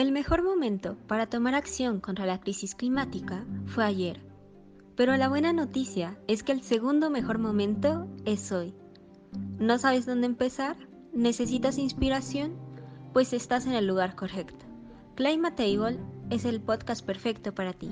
El mejor momento para tomar acción contra la crisis climática fue ayer, pero la buena noticia es que el segundo mejor momento es hoy. ¿No sabes dónde empezar? ¿Necesitas inspiración? Pues estás en el lugar correcto. Climatable es el podcast perfecto para ti.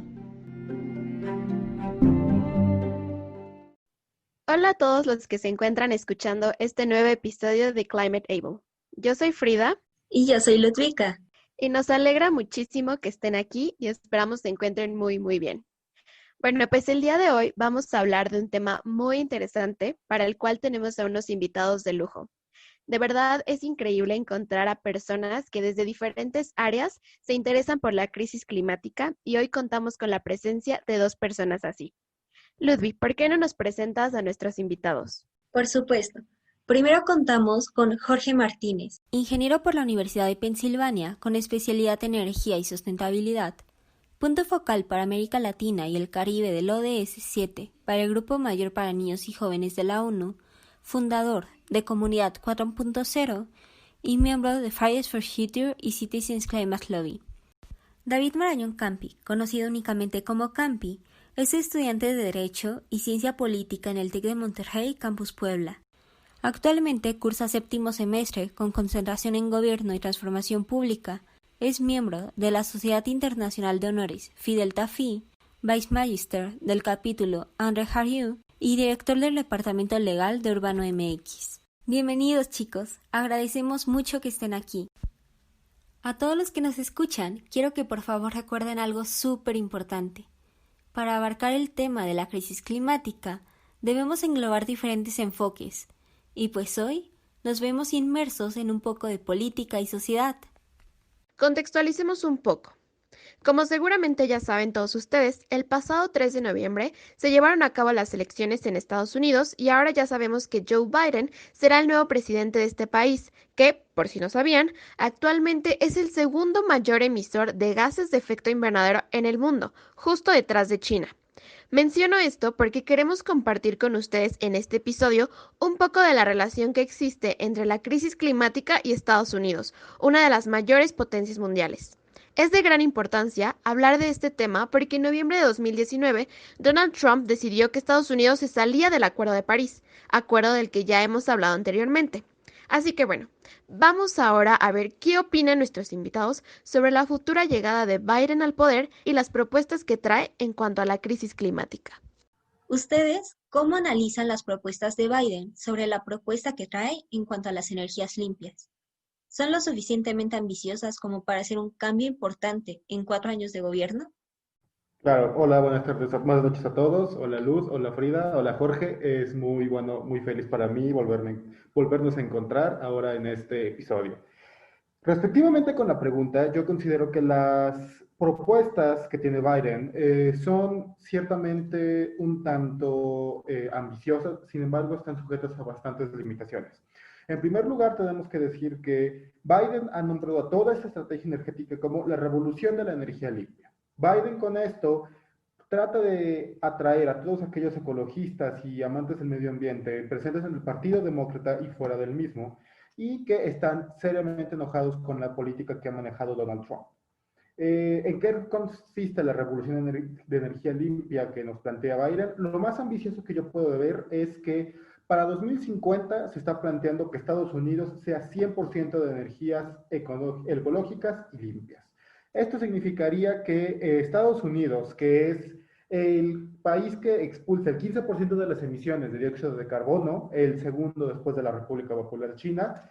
Hola a todos los que se encuentran escuchando este nuevo episodio de Climate Able. Yo soy Frida. Y yo soy Ludwika. Y nos alegra muchísimo que estén aquí y esperamos se encuentren muy bien. Bueno, pues el día de hoy vamos a hablar de un tema muy interesante para el cual tenemos a unos invitados de lujo. De verdad es increíble encontrar a personas que desde diferentes áreas se interesan por la crisis climática y hoy contamos con la presencia de dos personas así. Ludwig, ¿por qué no nos presentas a nuestros invitados? Por supuesto. Primero contamos con Jorge Martínez, ingeniero por la Universidad de Pensilvania con especialidad en energía y sustentabilidad, punto focal para América Latina y el Caribe del ODS 7 para el Grupo Mayor para Niños y Jóvenes de la ONU, fundador de Comunidad 4.0 y miembro de Fridays for Future y Citizens Climate Lobby. David Marañón Campi, conocido únicamente como Campi, es estudiante de Derecho y Ciencia Política en el TEC de Monterrey, Campus Puebla. Actualmente cursa séptimo semestre con concentración en Gobierno y Transformación Pública. Es miembro de la Sociedad Internacional de Honores Phi Delta Phi, Vice Magister del capítulo Andre Harrieu y director del Departamento Legal de Urbano MX. Bienvenidos, chicos. Agradecemos mucho que estén aquí. A todos los que nos escuchan, quiero que por favor recuerden algo súper importante. Para abarcar el tema de la crisis climática, debemos englobar diferentes enfoques, y pues hoy nos vemos inmersos en un poco de política y sociedad. Contextualicemos un poco. Como seguramente ya saben todos ustedes, el pasado 3 de noviembre se llevaron a cabo las elecciones en Estados Unidos y ahora ya sabemos que Joe Biden será el nuevo presidente de este país, que, por si no sabían, actualmente es el segundo mayor emisor de gases de efecto invernadero en el mundo, justo detrás de China. Menciono esto porque queremos compartir con ustedes en este episodio un poco de la relación que existe entre la crisis climática y Estados Unidos, una de las mayores potencias mundiales. Es de gran importancia hablar de este tema porque en noviembre de 2019 Donald Trump decidió que Estados Unidos se salía del Acuerdo de París, acuerdo del que ya hemos hablado anteriormente. Así que bueno, vamos ahora a ver qué opinan nuestros invitados sobre la futura llegada de Biden al poder y las propuestas que trae en cuanto a la crisis climática. ¿Ustedes cómo analizan las propuestas de Biden sobre la propuesta que trae en cuanto a las energías limpias? ¿Son lo suficientemente ambiciosas como para hacer un cambio importante en 4 años de gobierno? Claro, hola, buenas tardes, buenas noches a todos. Hola Luz, hola Frida, hola Jorge. Es muy bueno, muy feliz para mí volvernos a encontrar ahora en este episodio. Respectivamente con la pregunta, yo considero que las propuestas que tiene Biden son ciertamente un tanto ambiciosas, sin embargo están sujetas a bastantes limitaciones. En primer lugar, tenemos que decir que Biden ha nombrado a toda esta estrategia energética como la revolución de la energía limpia. Biden con esto trata de atraer a todos aquellos ecologistas y amantes del medio ambiente presentes en el Partido Demócrata y fuera del mismo, y que están seriamente enojados con la política que ha manejado Donald Trump. ¿En qué consiste la revolución de energía limpia que nos plantea Biden? Lo más ambicioso que yo puedo ver es que para 2050 se está planteando que Estados Unidos sea 100% de energías ecológicas y limpias. Esto significaría que Estados Unidos, que es el país que expulsa el 15% de las emisiones de dióxido de carbono, el segundo después de la República Popular China,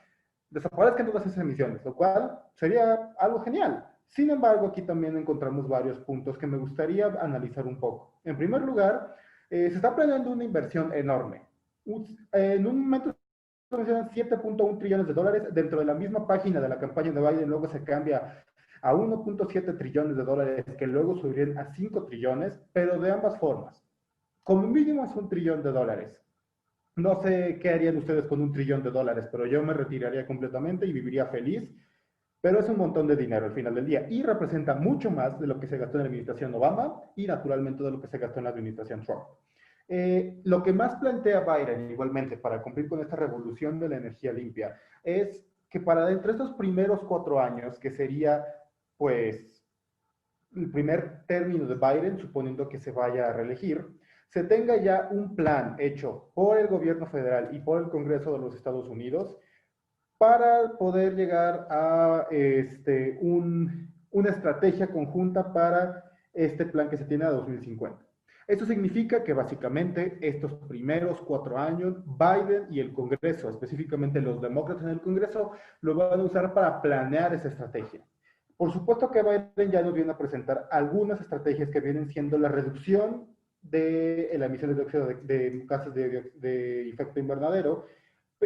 desaparezcan todas esas emisiones, lo cual sería algo genial. Sin embargo, aquí también encontramos varios puntos que me gustaría analizar un poco. En primer lugar, se está planeando una inversión enorme. En un momento se mencionan 7.1 trillones de dólares. Dentro de la misma página de la campaña de Biden luego se cambia a 1.7 trillones de dólares, que luego subirían a 5 trillones, pero de ambas formas. Como mínimo es 1 trillón de dólares. No sé qué harían ustedes con 1 trillón de dólares, pero yo me retiraría completamente y viviría feliz. Pero es un montón de dinero al final del día y representa mucho más de lo que se gastó en la administración Obama y naturalmente de lo que se gastó en la administración Trump. Lo que más plantea Biden igualmente para cumplir con esta revolución de la energía limpia es que para entre estos primeros 4 años, que sería pues, el primer término de Biden, suponiendo que se vaya a reelegir, se tenga ya un plan hecho por el gobierno federal y por el Congreso de los Estados Unidos para poder llegar a una estrategia conjunta para este plan que se tiene a 2050. Esto significa que básicamente estos primeros 4 años, Biden y el Congreso, específicamente los demócratas en el Congreso, lo van a usar para planear esa estrategia. Por supuesto que Biden ya nos viene a presentar algunas estrategias que vienen siendo la reducción de la emisión de dióxido de gases de efecto invernadero,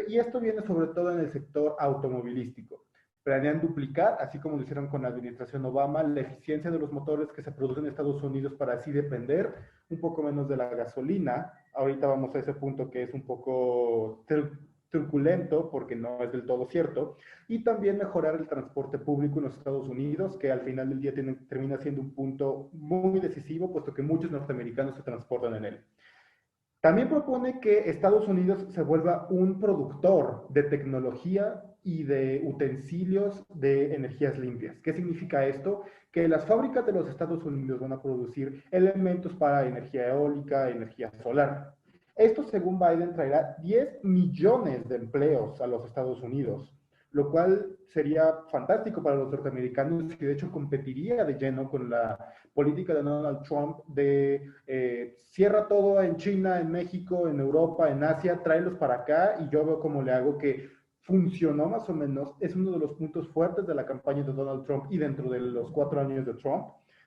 y esto viene sobre todo en el sector automovilístico. Planean duplicar, así como lo hicieron con la administración Obama, la eficiencia de los motores que se producen en Estados Unidos para así depender un poco menos de la gasolina. Ahorita vamos a ese punto que es un poco truculento porque no es del todo cierto. Y también mejorar el transporte público en los Estados Unidos, que al final del día termina siendo un punto muy decisivo, puesto que muchos norteamericanos se transportan en él. También propone que Estados Unidos se vuelva un productor de tecnología y de utensilios de energías limpias. ¿Qué significa esto? Que las fábricas de los Estados Unidos van a producir elementos para energía eólica, energía solar. Esto, según Biden, traerá 10 millones de empleos a los Estados Unidos, lo cual sería fantástico para los norteamericanos y de hecho competiría de lleno con la política de Donald Trump de cierra todo en China, en México, en Europa, en Asia, tráelos para acá y yo veo cómo le hago, que funcionó más o menos, es uno de los puntos fuertes de la campaña de Donald Trump y dentro de los 4 años de Trump,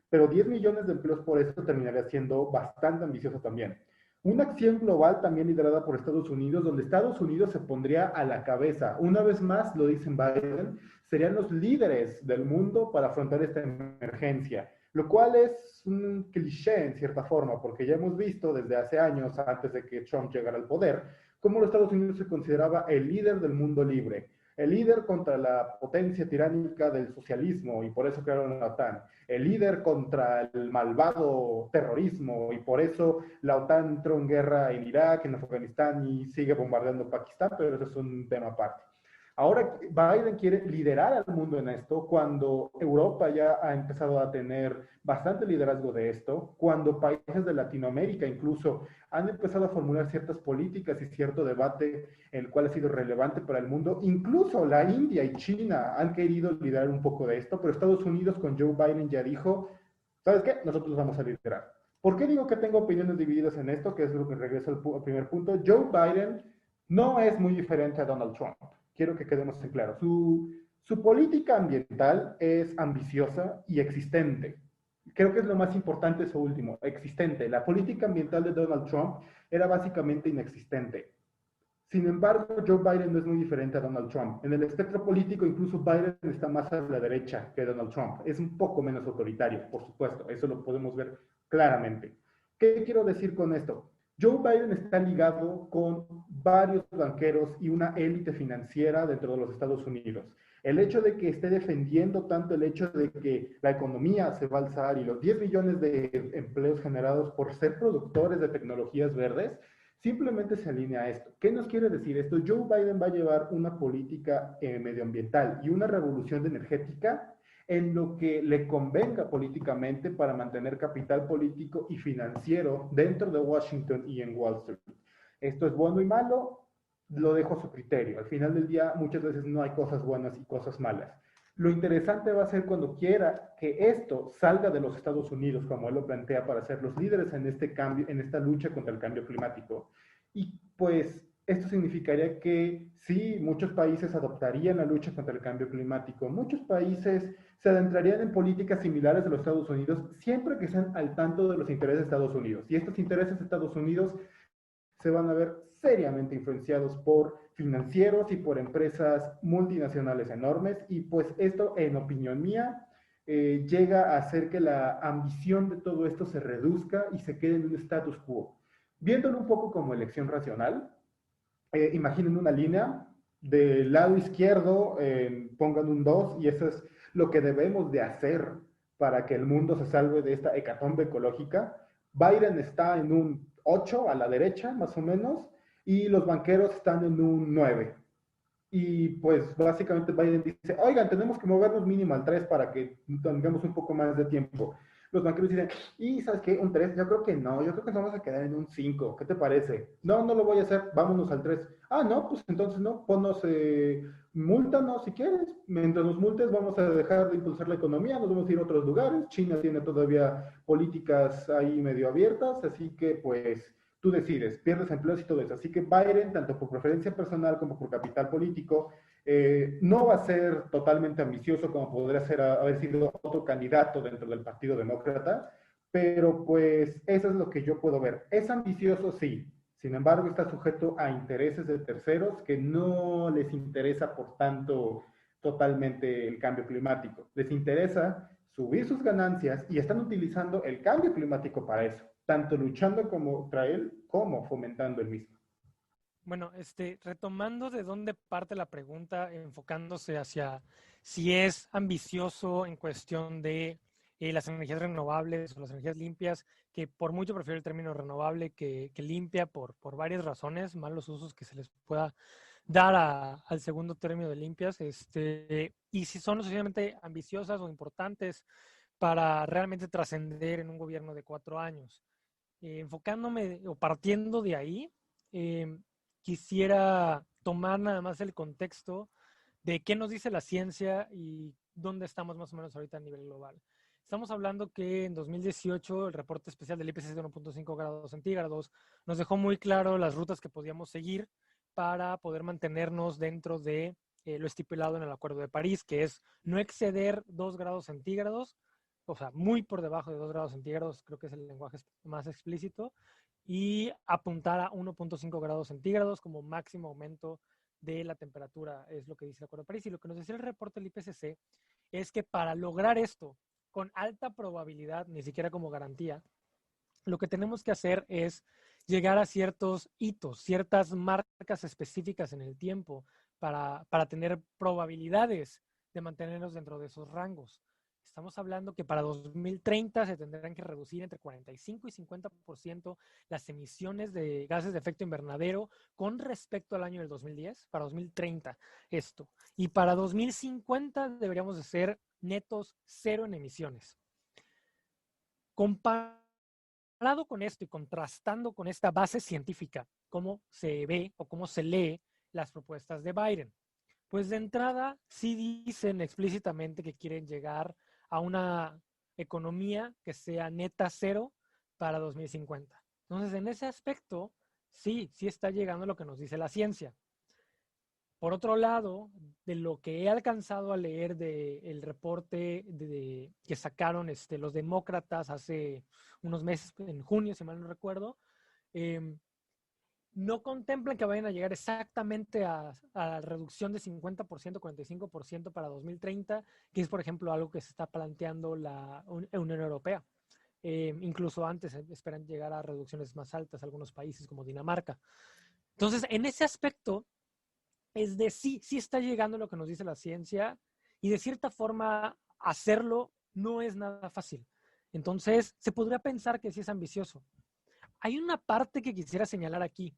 pero 10 millones de empleos por eso terminaría siendo bastante ambicioso también. Una acción global también liderada por Estados Unidos, donde Estados Unidos se pondría a la cabeza. Una vez más, lo dicen Biden, serían los líderes del mundo para afrontar esta emergencia, lo cual es un cliché en cierta forma, porque ya hemos visto desde hace años, antes de que Trump llegara al poder, cómo los Estados Unidos se consideraba el líder del mundo libre, el líder contra la potencia tiránica del socialismo, y por eso crearon la OTAN, el líder contra el malvado terrorismo, y por eso la OTAN entró en guerra en Irak, en Afganistán, y sigue bombardeando Pakistán, pero eso es un tema aparte. Ahora Biden quiere liderar al mundo en esto, cuando Europa ya ha empezado a tener bastante liderazgo de esto, cuando países de Latinoamérica incluso han empezado a formular ciertas políticas y cierto debate en el cual ha sido relevante para el mundo. Incluso la India y China han querido liderar un poco de esto, pero Estados Unidos con Joe Biden ya dijo, ¿sabes qué? Nosotros vamos a liderar. ¿Por qué digo que tengo opiniones divididas en esto? Que es lo que regreso al primer punto. Joe Biden no es muy diferente a Donald Trump. Quiero que quedemos en claro. Su política ambiental es ambiciosa y existente. Creo que es lo más importante eso último, existente. La política ambiental de Donald Trump era básicamente inexistente. Sin embargo, Joe Biden no es muy diferente a Donald Trump. En el espectro político, incluso Biden está más a la derecha que Donald Trump. Es un poco menos autoritario, por supuesto. Eso lo podemos ver claramente. ¿Qué quiero decir con esto? Joe Biden está ligado con varios banqueros y una élite financiera dentro de los Estados Unidos. El hecho de que esté defendiendo tanto el hecho de que la economía se va a alzar y los 10 millones de empleos generados por ser productores de tecnologías verdes, simplemente se alinea a esto. ¿Qué nos quiere decir esto? Joe Biden va a llevar una política medioambiental y una revolución energética en lo que le convenga políticamente para mantener capital político y financiero dentro de Washington y en Wall Street. Esto es bueno y malo, lo dejo a su criterio. Al final del día, muchas veces no hay cosas buenas y cosas malas. Lo interesante va a ser cuando quiera que esto salga de los Estados Unidos, como él lo plantea, para ser los líderes en este cambio, en esta lucha contra el cambio climático. Y pues esto significaría que sí, muchos países adoptarían la lucha contra el cambio climático, muchos países se adentrarían en políticas similares de los Estados Unidos, siempre que estén al tanto de los intereses de Estados Unidos. Y estos intereses de Estados Unidos se van a ver seriamente influenciados por financieros y por empresas multinacionales enormes, y pues esto, en opinión mía, llega a hacer que la ambición de todo esto se reduzca y se quede en un status quo. Viéndolo un poco como elección racional, imaginen una línea, del lado izquierdo pongan un 2 y eso es lo que debemos de hacer para que el mundo se salve de esta hecatombe ecológica. Biden está en un 8 a la derecha, más o menos, y los banqueros están en un 9. Y pues básicamente Biden dice, oigan, tenemos que movernos mínimo al 3 para que tengamos un poco más de tiempo. Los banqueros dicen, ¿y sabes qué? ¿Un 3? Yo creo que no, yo creo que nos vamos a quedar en un 5. ¿Qué te parece? No, no lo voy a hacer, vámonos al 3. Ah, no, pues entonces no, ponnos múltanos si quieres. Mientras nos multes vamos a dejar de impulsar la economía, nos vamos a ir a otros lugares. China tiene todavía políticas ahí medio abiertas, así que pues tú decides, pierdes empleos y todo eso. Así que Biden, tanto por preferencia personal como por capital político, no va a ser totalmente ambicioso como podría ser haber sido otro candidato dentro del Partido Demócrata, pero pues eso es lo que yo puedo ver. Es ambicioso, sí. Sin embargo, está sujeto a intereses de terceros que no les interesa, por tanto, totalmente el cambio climático. Les interesa subir sus ganancias y están utilizando el cambio climático para eso, tanto luchando contra él como fomentando el mismo. Bueno, retomando de dónde parte la pregunta, enfocándose hacia si es ambicioso en cuestión de las energías renovables o las energías limpias, que por mucho prefiero el término renovable que limpia por varias razones, malos usos que se les pueda dar al segundo término de limpias, y si son lo suficientemente ambiciosas o importantes para realmente trascender en un gobierno de 4 años. Enfocándome o partiendo de ahí, quisiera tomar nada más el contexto de qué nos dice la ciencia y dónde estamos más o menos ahorita a nivel global. Estamos hablando que en 2018 el reporte especial del IPCC de 1.5 grados centígrados nos dejó muy claro las rutas que podíamos seguir para poder mantenernos dentro de lo estipulado en el Acuerdo de París, que es no exceder 2 grados centígrados, o sea, muy por debajo de 2 grados centígrados, creo que es el lenguaje más explícito, y apuntar a 1.5 grados centígrados como máximo aumento de la temperatura, es lo que dice el Acuerdo de París. Y lo que nos decía el reporte del IPCC es que para lograr esto con alta probabilidad, ni siquiera como garantía, lo que tenemos que hacer es llegar a ciertos hitos, ciertas marcas específicas en el tiempo para tener probabilidades de mantenernos dentro de esos rangos. Estamos hablando que para 2030 se tendrán que reducir entre 45 y 50% las emisiones de gases de efecto invernadero con respecto al año del 2010, para 2030 esto. Y para 2050 deberíamos de ser netos cero en emisiones. Comparado con esto y contrastando con esta base científica, ¿cómo se ve o cómo se lee las propuestas de Biden? Pues de entrada sí dicen explícitamente que quieren llegar a una economía que sea neta cero para 2050. Entonces, en ese aspecto, sí está llegando lo que nos dice la ciencia. Por otro lado, de lo que he alcanzado a leer del reporte que sacaron los demócratas hace unos meses, en junio, si mal no recuerdo, no contemplan que vayan a llegar exactamente a la reducción de 50%, 45% para 2030, que es, por ejemplo, algo que se está planteando la Unión Europea. Incluso antes esperan llegar a reducciones más altas algunos países como Dinamarca. Entonces, en ese aspecto, es de sí está llegando lo que nos dice la ciencia y de cierta forma hacerlo no es nada fácil. Entonces, se podría pensar que sí es ambicioso. Hay una parte que quisiera señalar aquí.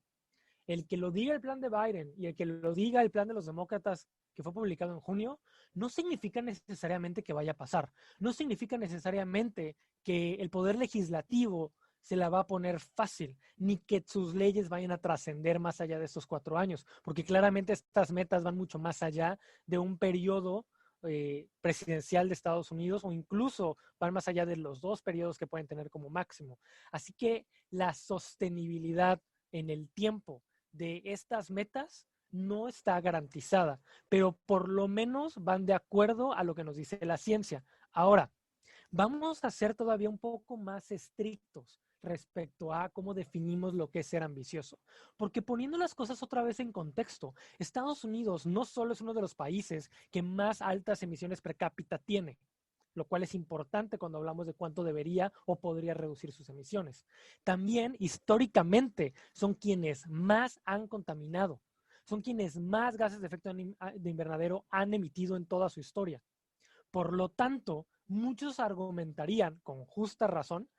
El que lo diga el plan de Biden y el que lo diga el plan de los demócratas que fue publicado en junio, no significa necesariamente que vaya a pasar. No significa necesariamente que el poder legislativo se la va a poner fácil, ni que sus leyes vayan a trascender más allá de estos 4 años, porque claramente estas metas van mucho más allá de un periodo presidencial de Estados Unidos o incluso van más allá de los 2 periodos que pueden tener como máximo. Así que la sostenibilidad en el tiempo de estas metas no está garantizada, pero por lo menos van de acuerdo a lo que nos dice la ciencia. Ahora, vamos a ser todavía un poco más estrictos respecto a cómo definimos lo que es ser ambicioso. Porque poniendo las cosas otra vez en contexto, Estados Unidos no solo es uno de los países que más altas emisiones per cápita tiene, lo cual es importante cuando hablamos de cuánto debería o podría reducir sus emisiones. También, históricamente, son quienes más han contaminado, son quienes más gases de efecto de invernadero han emitido en toda su historia. Por lo tanto, muchos argumentarían, con justa razón,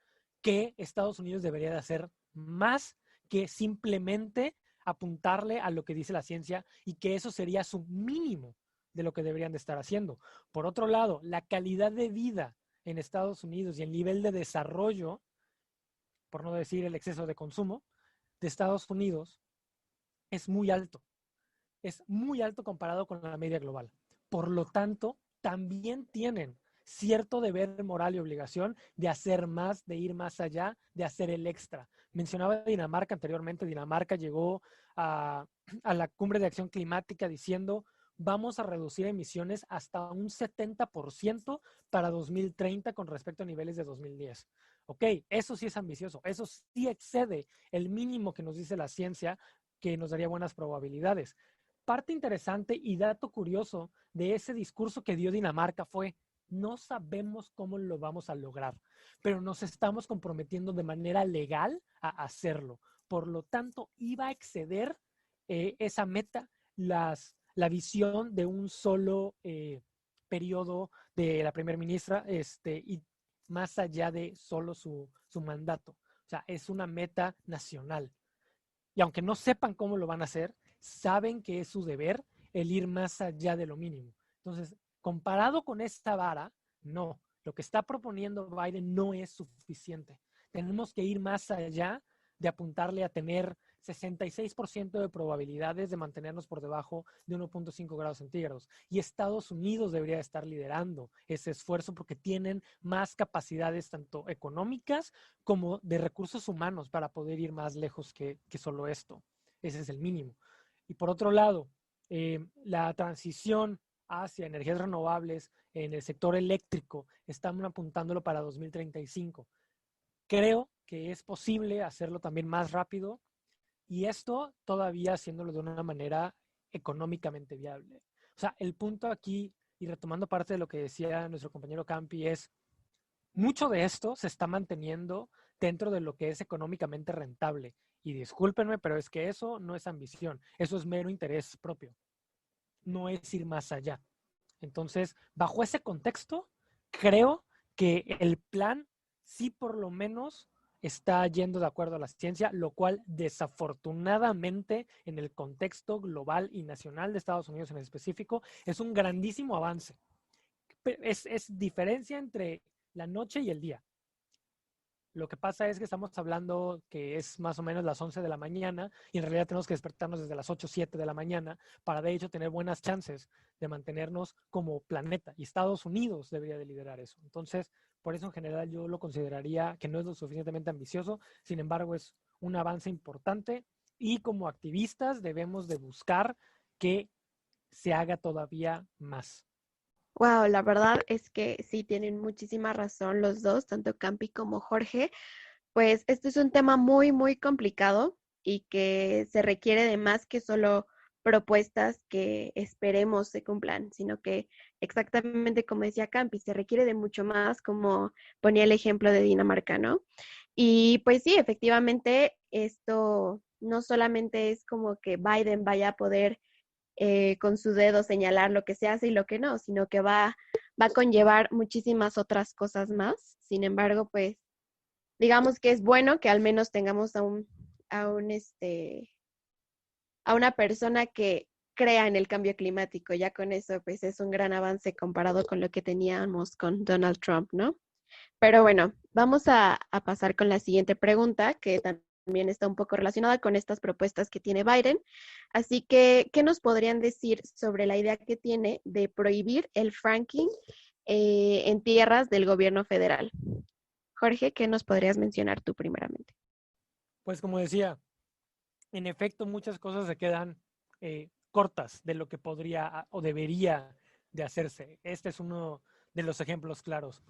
que Estados Unidos debería de hacer más que simplemente apuntarle a lo que dice la ciencia y que eso sería su mínimo de lo que deberían de estar haciendo. Por otro lado, la calidad de vida en Estados Unidos y el nivel de desarrollo, por no decir el exceso de consumo, de Estados Unidos es muy alto. Es muy alto comparado con la media global. Por lo tanto, también tienen cierto deber moral y obligación de hacer más, de ir más allá, de hacer el extra. Mencionaba Dinamarca anteriormente. Dinamarca llegó a la cumbre de acción climática diciendo vamos a reducir emisiones hasta un 70% para 2030 con respecto a niveles de 2010. Ok, eso sí es ambicioso, eso sí excede el mínimo que nos dice la ciencia, que nos daría buenas probabilidades. Parte interesante y dato curioso de ese discurso que dio Dinamarca fue: no sabemos cómo lo vamos a lograr, pero nos estamos comprometiendo de manera legal a hacerlo. Por lo tanto, iba a exceder esa meta, la visión de un solo periodo de la primera ministra, y más allá de solo su mandato. O sea, es una meta nacional. Y aunque no sepan cómo lo van a hacer, saben que es su deber el ir más allá de lo mínimo. Entonces, comparado con esta vara, no. Lo que está proponiendo Biden no es suficiente. Tenemos que ir más allá de apuntarle a tener 66% de probabilidades de mantenernos por debajo de 1.5 grados centígrados. Y Estados Unidos debería estar liderando ese esfuerzo porque tienen más capacidades tanto económicas como de recursos humanos para poder ir más lejos que solo esto. Ese es el mínimo. Y por otro lado, la transición hacia energías renovables en el sector eléctrico, están apuntándolo para 2035. Creo que es posible hacerlo también más rápido, y esto todavía haciéndolo de una manera económicamente viable. O sea, el punto aquí, y retomando parte de lo que decía nuestro compañero Campi, es mucho de esto se está manteniendo dentro de lo que es económicamente rentable. Y discúlpenme, pero es que eso no es ambición, eso es mero interés propio. No es ir más allá. Entonces, bajo ese contexto, creo que el plan sí por lo menos está yendo de acuerdo a la ciencia, lo cual desafortunadamente en el contexto global y nacional de Estados Unidos en específico es un grandísimo avance. Es diferencia entre la noche y el día. Lo que pasa es que estamos hablando que es más o menos las 11 de la mañana y en realidad tenemos que despertarnos desde las 8 o 7 de la mañana para de hecho tener buenas chances de mantenernos como planeta. Y Estados Unidos debería de liderar eso. Entonces, por eso en general yo lo consideraría que no es lo suficientemente ambicioso, sin embargo es un avance importante y como activistas debemos de buscar que se haga todavía más. Wow, la verdad es que sí tienen muchísima razón los dos, tanto Campi como Jorge. Pues este es un tema muy, muy complicado y que se requiere de más que solo propuestas que esperemos se cumplan, sino que exactamente como decía Campi, se requiere de mucho más, como ponía el ejemplo de Dinamarca, ¿no? Y pues sí, efectivamente, esto no solamente es como que Biden vaya a poder con su dedo señalar lo que se hace y lo que no, sino que va a conllevar muchísimas otras cosas más. Sin embargo, pues digamos que es bueno que al menos tengamos a una persona que crea en el cambio climático. Ya con eso, pues es un gran avance comparado con lo que teníamos con Donald Trump, ¿no? Pero bueno, vamos a pasar con la siguiente pregunta, que también está un poco relacionada con estas propuestas que tiene Biden. Así que, ¿qué nos podrían decir sobre la idea que tiene de prohibir el fracking en tierras del gobierno federal? Jorge, ¿qué nos podrías mencionar tú primeramente? Pues como decía, en efecto muchas cosas se quedan cortas de lo que podría o debería de hacerse. Este es uno de los ejemplos claros.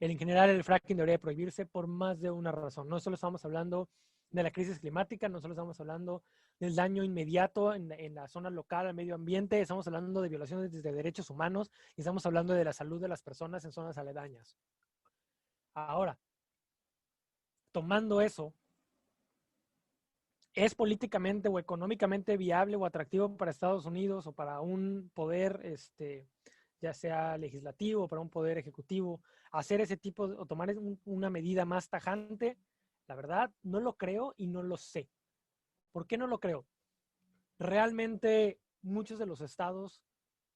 En general, el fracking debería prohibirse por más de una razón. No solo estamos hablando de la crisis climática, no solo estamos hablando del daño inmediato en la zona local, al medio ambiente, estamos hablando de violaciones de derechos humanos y estamos hablando de la salud de las personas en zonas aledañas. Ahora, tomando eso, ¿es políticamente o económicamente viable o atractivo para Estados Unidos o para un poder, ya sea legislativo o para un poder ejecutivo, hacer ese tipo o tomar una medida más tajante? La verdad, no lo creo y no lo sé. ¿Por qué no lo creo? realmente muchos de los estados,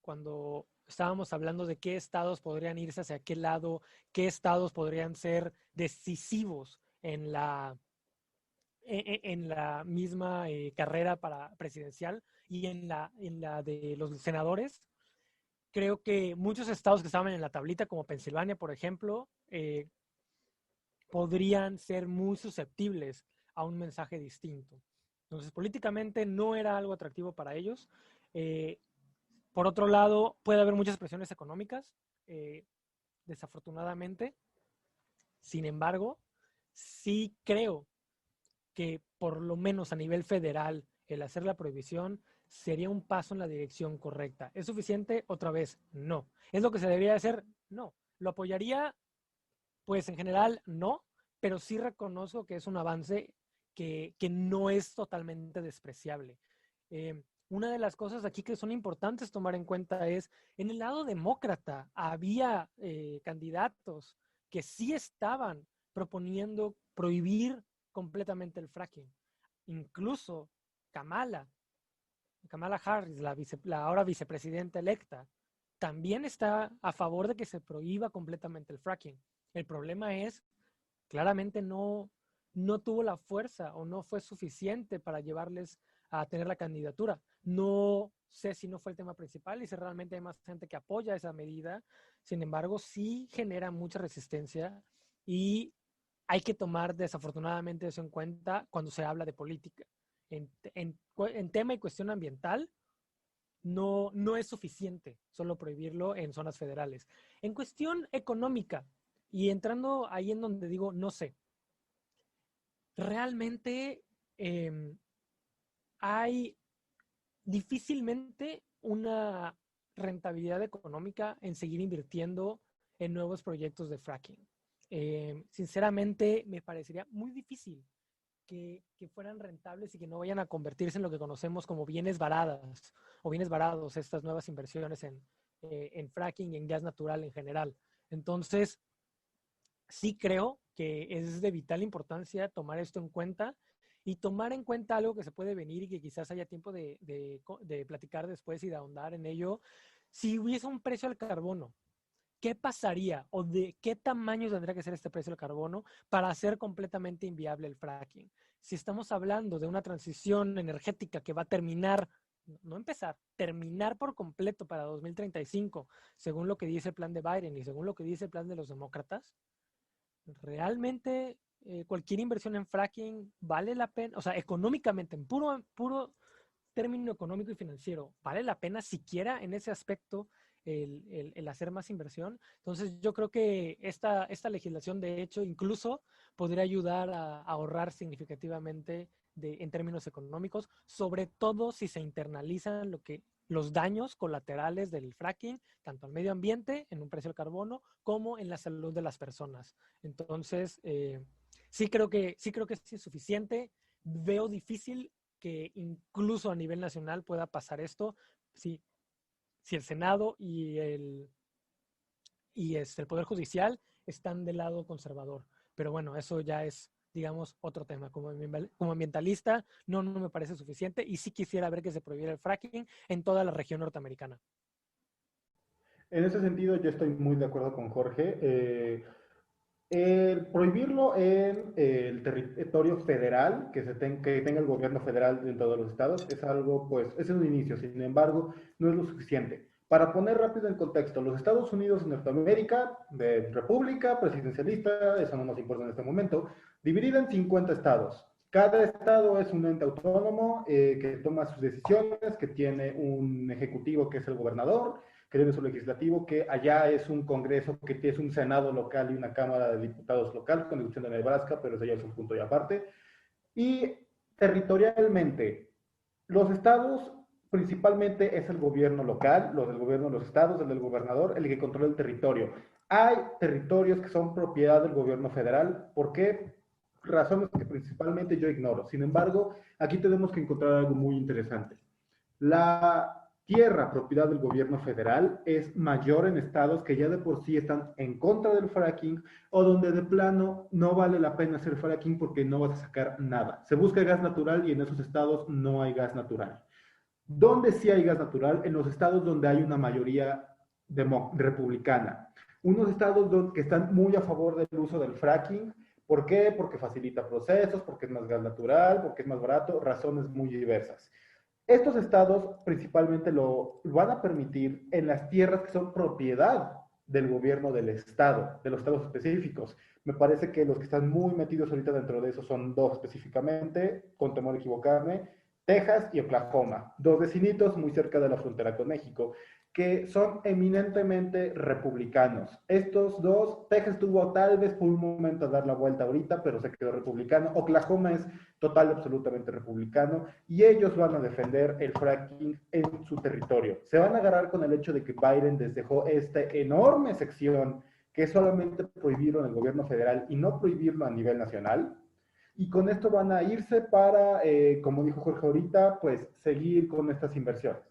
cuando estábamos hablando de qué estados podrían irse hacia qué lado, qué estados podrían ser decisivos en la misma carrera presidencial y en la de los senadores, creo que muchos estados que estaban en la tablita, como Pensilvania, por ejemplo, podrían ser muy susceptibles a un mensaje distinto. Entonces, políticamente no era algo atractivo para ellos. Por otro lado, puede haber muchas presiones económicas, desafortunadamente. Sin embargo, sí creo que por lo menos a nivel federal, el hacer la prohibición sería un paso en la dirección correcta. ¿Es suficiente? Otra vez, no. ¿Es lo que se debería hacer? No. ¿Lo apoyaría? Pues en general no, pero sí reconozco que es un avance que no es totalmente despreciable. Una de las cosas aquí que son importantes tomar en cuenta es, en el lado demócrata había candidatos que sí estaban proponiendo prohibir completamente el fracking. Incluso Kamala Harris, la ahora vicepresidenta electa, también está a favor de que se prohíba completamente el fracking. El problema es, claramente no tuvo la fuerza o no fue suficiente para llevarles a tener la candidatura. No sé si no fue el tema principal y si realmente hay más gente que apoya esa medida. Sin embargo, sí genera mucha resistencia y hay que tomar desafortunadamente eso en cuenta cuando se habla de política. En tema y cuestión ambiental, no es suficiente solo prohibirlo en zonas federales. En cuestión económica, y entrando ahí en donde digo, no sé, realmente hay difícilmente una rentabilidad económica en seguir invirtiendo en nuevos proyectos de fracking. Sinceramente, me parecería muy difícil que fueran rentables y que no vayan a convertirse en lo que conocemos como bienes baradas o bienes barados, estas nuevas inversiones en fracking y en gas natural en general. Entonces, sí creo que es de vital importancia tomar esto en cuenta y tomar en cuenta algo que se puede venir y que quizás haya tiempo de platicar después y de ahondar en ello. Si hubiese un precio al carbono, ¿qué pasaría o de qué tamaño tendría que ser este precio del carbono para hacer completamente inviable el fracking? Si estamos hablando de una transición energética que va a terminar, no empezar, terminar por completo para 2035, según lo que dice el plan de Biden y según lo que dice el plan de los demócratas, realmente cualquier inversión en fracking vale la pena, o sea, económicamente, en puro término económico y financiero, ¿vale la pena siquiera en ese aspecto el hacer más inversión? Entonces yo creo que esta legislación de hecho incluso podría ayudar a ahorrar significativamente en términos económicos, sobre todo si se internalizan los daños colaterales del fracking, tanto al medio ambiente, en un precio del carbono, como en la salud de las personas. Entonces, sí creo que sí es suficiente. Veo difícil que incluso a nivel nacional pueda pasar esto si el Senado y el Poder Judicial están del lado conservador. Pero bueno, eso ya es, digamos, otro tema. Como ambientalista, no me parece suficiente y sí quisiera ver que se prohibiera el fracking en toda la región norteamericana. En ese sentido, yo estoy muy de acuerdo con Jorge. El prohibirlo en el territorio federal, que tenga el gobierno federal en todos los estados, es algo, pues, es un inicio. Sin embargo, no es lo suficiente. Para poner rápido en contexto, los Estados Unidos de Norteamérica, de república presidencialista, eso no nos importa en este momento, dividida en 50 estados. Cada estado es un ente autónomo que toma sus decisiones, que tiene un ejecutivo que es el gobernador, que tiene su legislativo, que allá es un congreso, que es un senado local y una cámara de diputados local, con excepción de Nebraska, pero eso ya es un punto y aparte. Y territorialmente, los estados principalmente es el gobierno local, los del gobierno de los estados, el del gobernador, el que controla el territorio. Hay territorios que son propiedad del gobierno federal. ¿Por qué? Razones que principalmente yo ignoro. Sin embargo, aquí tenemos que encontrar algo muy interesante. La tierra propiedad del gobierno federal es mayor en estados que ya de por sí están en contra del fracking o donde de plano no vale la pena hacer fracking porque no vas a sacar nada. Se busca gas natural y en esos estados no hay gas natural. ¿Dónde sí hay gas natural? En los estados donde hay una mayoría republicana. Unos estados que están muy a favor del uso del fracking. ¿Por qué? Porque facilita procesos, porque es más gas natural, porque es más barato, razones muy diversas. Estos estados principalmente lo van a permitir en las tierras que son propiedad del gobierno del estado, de los estados específicos. Me parece que los que están muy metidos ahorita dentro de eso son dos específicamente, con temor a equivocarme, Texas y Oklahoma, dos vecinitos muy cerca de la frontera con México, que son eminentemente republicanos. Estos dos, Texas tuvo tal vez por un momento a dar la vuelta ahorita, pero se quedó republicano. Oklahoma es total y absolutamente republicano, y ellos van a defender el fracking en su territorio. Se van a agarrar con el hecho de que Biden les dejó esta enorme sección que es solamente prohibirlo en el gobierno federal y no prohibirlo a nivel nacional. Y con esto van a irse para, como dijo Jorge ahorita, pues seguir con estas inversiones.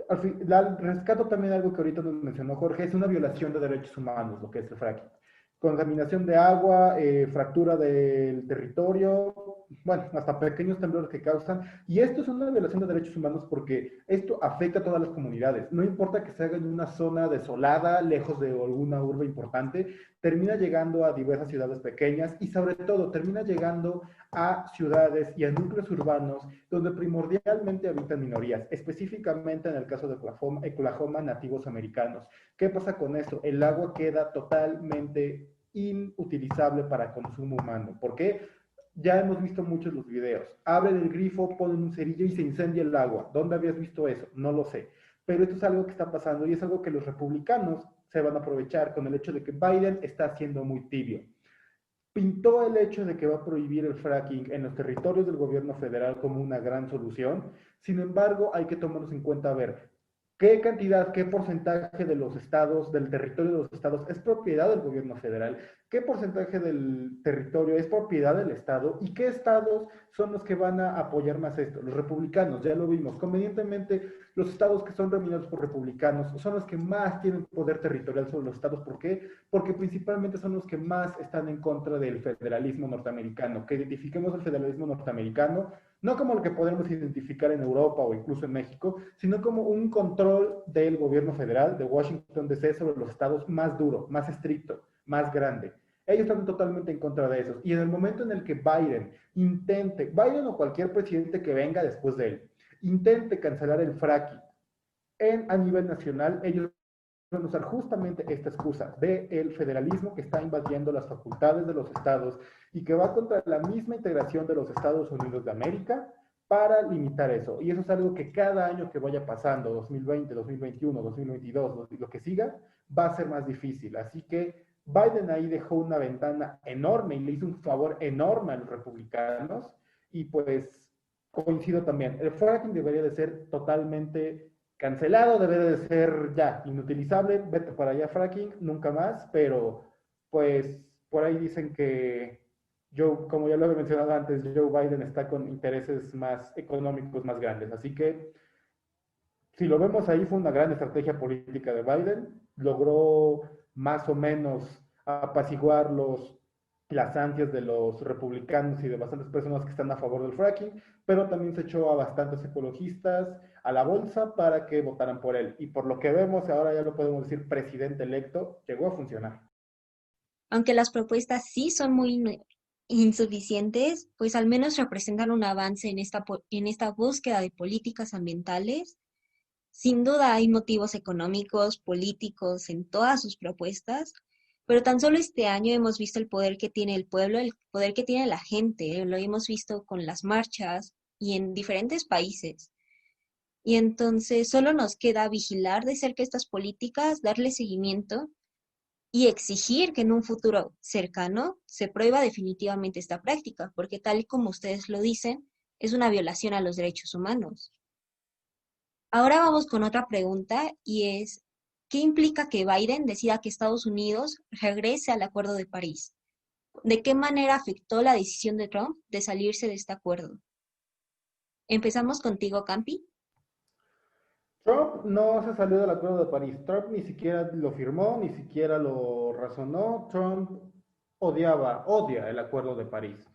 Rescato también algo que ahorita nos mencionó Jorge, es una violación de derechos humanos, lo que es el fracking. Contaminación de agua, fractura del territorio, bueno, hasta pequeños temblores que causan. Y esto es una violación de derechos humanos porque esto afecta a todas las comunidades. No importa que se haga en una zona desolada, lejos de alguna urbe importante, termina llegando a diversas ciudades pequeñas y sobre todo termina llegando a ciudades y a núcleos urbanos donde primordialmente habitan minorías, específicamente en el caso de Oklahoma, nativos americanos. ¿Qué pasa con esto? El agua queda totalmente inutilizable para consumo humano. ¿Por qué? Ya hemos visto muchos los videos. Abren el grifo, ponen un cerillo y se incendia el agua. ¿Dónde habías visto eso? No lo sé. Pero esto es algo que está pasando y es algo que los republicanos se van a aprovechar con el hecho de que Biden está siendo muy tibio. Pintó el hecho de que va a prohibir el fracking en los territorios del gobierno federal como una gran solución. Sin embargo, hay que tomarnos en cuenta, a ver, qué cantidad, qué porcentaje de los estados, del territorio de los estados es propiedad del gobierno federal, qué porcentaje del territorio es propiedad del estado y qué estados son los que van a apoyar más esto. Los republicanos, ya lo vimos, convenientemente los estados que son dominados por republicanos son los que más tienen poder territorial sobre los estados. ¿Por qué? Porque principalmente son los que más están en contra del federalismo norteamericano. Que identifiquemos el federalismo norteamericano no como lo que podemos identificar en Europa o incluso en México, sino como un control del gobierno federal de Washington DC sobre los estados más duro, más estricto, más grande. Ellos están totalmente en contra de eso. Y en el momento en el que Biden o cualquier presidente que venga después de él, intente cancelar el fracking a nivel nacional, ellos van a usar justamente esta excusa del federalismo que está invadiendo las facultades de los estados y que va contra la misma integración de los Estados Unidos de América para limitar eso. Y eso es algo que cada año que vaya pasando, 2020, 2021, 2022, lo que siga, va a ser más difícil. Así que Biden ahí dejó una ventana enorme y le hizo un favor enorme a los republicanos y pues coincido también. El fracking debería de ser totalmente cancelado, debe de ser ya inutilizable, vete para allá fracking, nunca más, pero pues por ahí dicen que como ya lo he mencionado antes, Joe Biden está con intereses más económicos más grandes, así que si lo vemos ahí fue una gran estrategia política de Biden, logró más o menos apaciguar las ansias de los republicanos y de bastantes personas que están a favor del fracking, pero también se echó a bastantes ecologistas a la bolsa para que votaran por él. Y por lo que vemos, ahora ya lo podemos decir, presidente electo, llegó a funcionar. Aunque las propuestas sí son muy insuficientes, pues al menos representan un avance en esta búsqueda de políticas ambientales. Sin duda hay motivos económicos, políticos en todas sus propuestas, pero tan solo este año hemos visto el poder que tiene el pueblo, el poder que tiene la gente, lo hemos visto con las marchas y en diferentes países. Y entonces solo nos queda vigilar de cerca estas políticas, darle seguimiento y exigir que en un futuro cercano se prohíba definitivamente esta práctica, porque tal y como ustedes lo dicen, es una violación a los derechos humanos. Ahora vamos con otra pregunta y es, ¿qué implica que Biden decida que Estados Unidos regrese al Acuerdo de París? ¿De qué manera afectó la decisión de Trump de salirse de este acuerdo? Empezamos contigo, Campi. Trump no se salió del Acuerdo de París. Trump ni siquiera lo firmó, ni siquiera lo razonó. Trump odia el Acuerdo de París.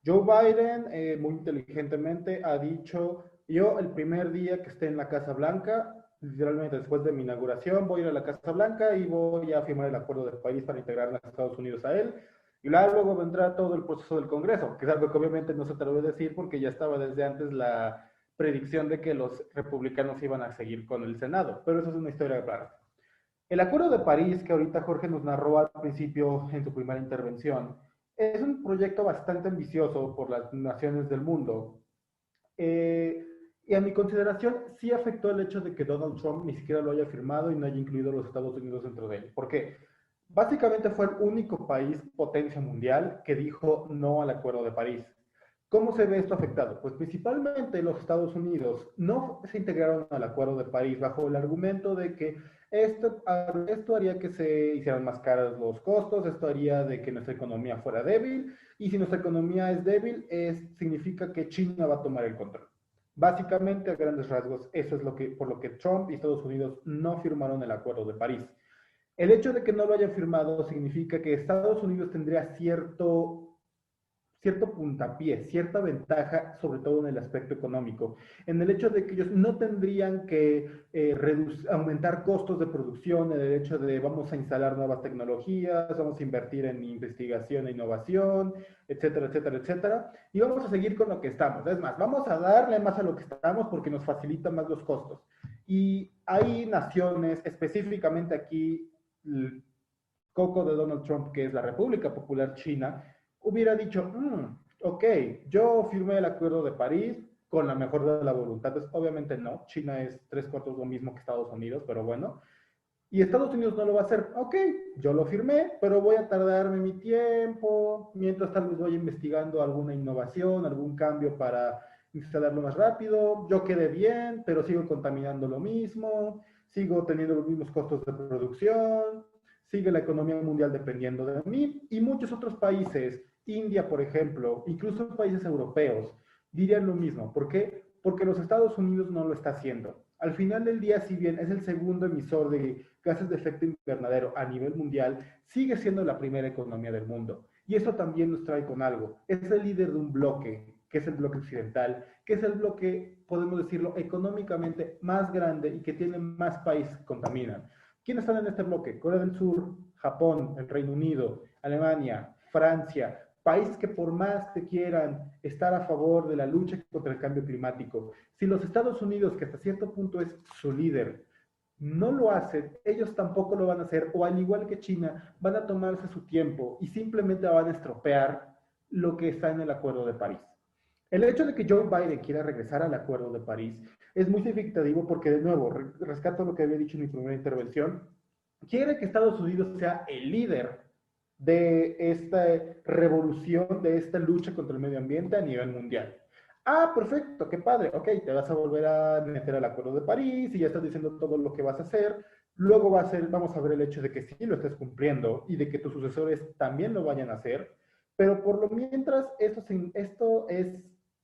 Joe Biden, muy inteligentemente, ha dicho, yo el primer día que esté en la Casa Blanca, literalmente después de mi inauguración, voy a ir a la Casa Blanca y voy a firmar el Acuerdo de París para integrar a los Estados Unidos a él. Y luego vendrá todo el proceso del Congreso, que es algo que obviamente no se atrevió a decir porque ya estaba desde antes la predicción de que los republicanos iban a seguir con el Senado. Pero eso es una historia aparte. El Acuerdo de París, que ahorita Jorge nos narró al principio en su primera intervención, es un proyecto bastante ambicioso por las naciones del mundo. Y a mi consideración, sí afectó el hecho de que Donald Trump ni siquiera lo haya firmado y no haya incluido a los Estados Unidos dentro de él. ¿Por qué? Básicamente fue el único país potencia mundial que dijo no al Acuerdo de París. ¿Cómo se ve esto afectado? Pues principalmente los Estados Unidos no se integraron al Acuerdo de París bajo el argumento de que esto haría que se hicieran más caros los costos, esto haría de que nuestra economía fuera débil, y si nuestra economía es débil, significa que China va a tomar el control. Básicamente, a grandes rasgos, eso es por lo que Trump y Estados Unidos no firmaron el Acuerdo de París. El hecho de que no lo hayan firmado significa que Estados Unidos tendría cierto puntapié, cierta ventaja, sobre todo en el aspecto económico, en el hecho de que ellos no tendrían que aumentar costos de producción, en el hecho de vamos a instalar nuevas tecnologías, vamos a invertir en investigación e innovación, etcétera, etcétera, etcétera, y vamos a seguir con lo que estamos. Es más, vamos a darle más a lo que estamos porque nos facilita más los costos. Y hay naciones, específicamente aquí, el coco de Donald Trump, que es la República Popular China, hubiera dicho, ok, yo firmé el Acuerdo de París con la mejor de las voluntades. Obviamente no, China es 3/4 lo mismo que Estados Unidos, pero bueno. Y Estados Unidos no lo va a hacer. Ok, yo lo firmé, pero voy a tardarme mi tiempo, mientras tal vez voy investigando alguna innovación, algún cambio para instalarlo más rápido. Yo quedé bien, pero sigo contaminando lo mismo, sigo teniendo los mismos costos de producción, sigue la economía mundial dependiendo de mí, y muchos otros países, India, por ejemplo, incluso países europeos, dirían lo mismo. ¿Por qué? Porque los Estados Unidos no lo está haciendo. Al final del día, si bien es el segundo emisor de gases de efecto invernadero a nivel mundial, sigue siendo la primera economía del mundo. Y eso también nos trae con algo. Es el líder de un bloque, que es el bloque occidental, que es el bloque, podemos decirlo, económicamente más grande y que tiene más países que contaminan. ¿Quiénes están en este bloque? Corea del Sur, Japón, el Reino Unido, Alemania, Francia, países que por más que quieran estar a favor de la lucha contra el cambio climático, si los Estados Unidos, que hasta cierto punto es su líder, no lo hacen, ellos tampoco lo van a hacer, o al igual que China, van a tomarse su tiempo y simplemente van a estropear lo que está en el Acuerdo de París. El hecho de que Joe Biden quiera regresar al Acuerdo de París es muy significativo porque, de nuevo, rescato lo que había dicho en mi primera intervención, quiere que Estados Unidos sea el líder de esta revolución, de esta lucha contra el medio ambiente a nivel mundial. Ah, perfecto, qué padre. Ok, te vas a volver a meter al Acuerdo de París y ya estás diciendo todo lo que vas a hacer. Luego vamos a ver el hecho de que sí lo estés cumpliendo y de que tus sucesores también lo vayan a hacer. Pero por lo mientras, esto es,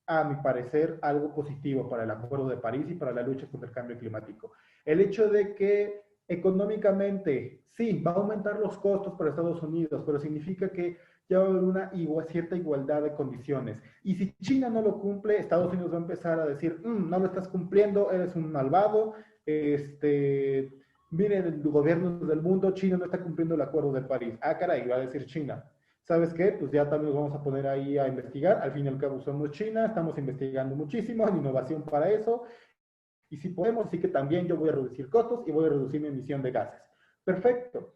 a mi parecer, algo positivo para el Acuerdo de París y para la lucha contra el cambio climático. El hecho de que económicamente, sí, va a aumentar los costos para Estados Unidos, pero significa que ya va a haber una cierta igualdad de condiciones. Y si China no lo cumple, Estados Unidos va a empezar a decir, no lo estás cumpliendo, eres un malvado, miren, el gobierno del mundo, China no está cumpliendo el Acuerdo de París. Ah, caray, va a decir China. ¿Sabes qué? Pues ya también nos vamos a poner ahí a investigar. Al fin y al cabo somos China, estamos investigando muchísimo en innovación para eso. Y si podemos, sí que también yo voy a reducir costos y voy a reducir mi emisión de gases. Perfecto.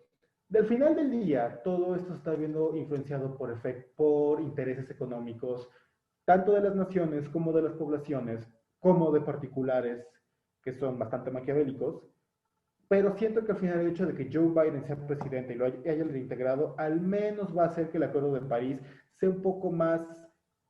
Del final del día, todo esto está viendo influenciado por intereses económicos, tanto de las naciones como de las poblaciones, como de particulares que son bastante maquiavélicos. Pero siento que al final el hecho de que Joe Biden sea presidente y lo haya reintegrado, al menos va a hacer que el Acuerdo de París sea un poco más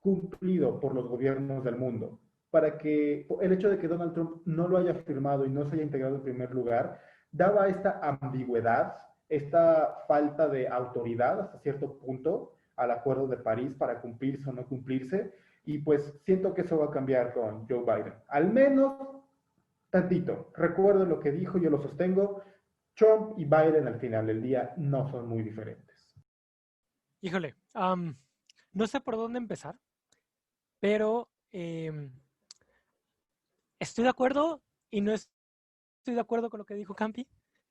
cumplido por los gobiernos del mundo. Para que el hecho de que Donald Trump no lo haya firmado y no se haya integrado en primer lugar, daba esta ambigüedad, esta falta de autoridad hasta cierto punto al Acuerdo de París para cumplirse o no cumplirse. Y pues siento que eso va a cambiar con Joe Biden. Al menos tantito. Recuerdo lo que dijo, yo lo sostengo. Trump y Biden al final del día no son muy diferentes. Híjole, no sé por dónde empezar. pero estoy de acuerdo y no estoy de acuerdo con lo que dijo Campi.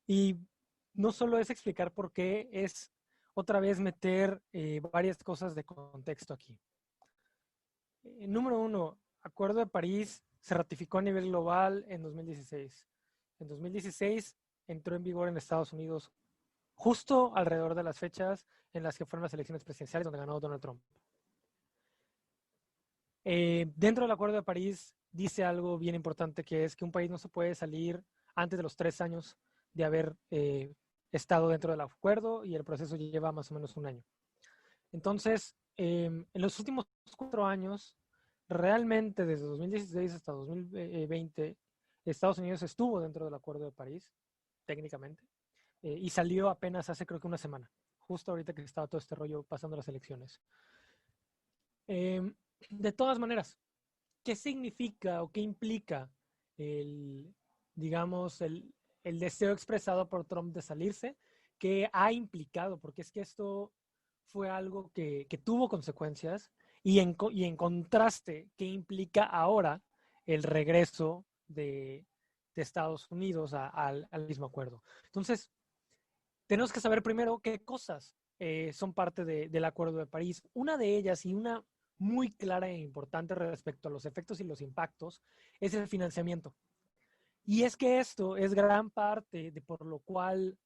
Y no solo es explicar por qué, es otra vez meter varias cosas de contexto aquí. Número 1, Acuerdo de París se ratificó a nivel global en 2016. En 2016 entró en vigor en Estados Unidos justo alrededor de las fechas en las que fueron las elecciones presidenciales donde ganó Donald Trump. Dentro del Acuerdo de París dice algo bien importante, que es que un país no se puede salir antes de los 3 años de haber estado dentro del acuerdo, y el proceso lleva más o menos un año. Entonces, en los últimos 4 años, realmente desde 2016 hasta 2020, Estados Unidos estuvo dentro del Acuerdo de París, técnicamente, y salió apenas hace creo que una semana, justo ahorita que estaba todo este rollo pasando las elecciones. De todas maneras, ¿qué significa o qué implica digamos, el deseo expresado por Trump de salirse? ¿Qué ha implicado? Porque es que esto fue algo que tuvo consecuencias, y en contraste, ¿qué implica ahora el regreso de Estados Unidos al mismo acuerdo? Entonces, tenemos que saber primero qué cosas son parte del Acuerdo de París. Una de ellas, y una muy clara e importante respecto a los efectos y los impactos, es el financiamiento. Y es que esto es gran parte de por lo cual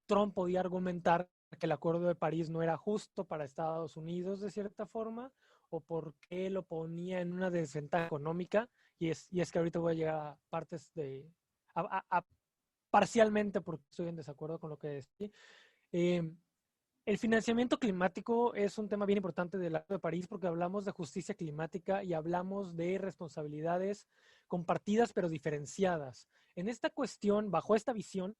Trump podía argumentar que el Acuerdo de París no era justo para Estados Unidos de cierta forma, o porque lo ponía en una desventaja económica. Y es que ahorita voy a llegar a partes parcialmente porque estoy en desacuerdo con lo que decía. El financiamiento climático es un tema bien importante del Acuerdo de París, porque hablamos de justicia climática y hablamos de responsabilidades compartidas pero diferenciadas. En esta cuestión, bajo esta visión,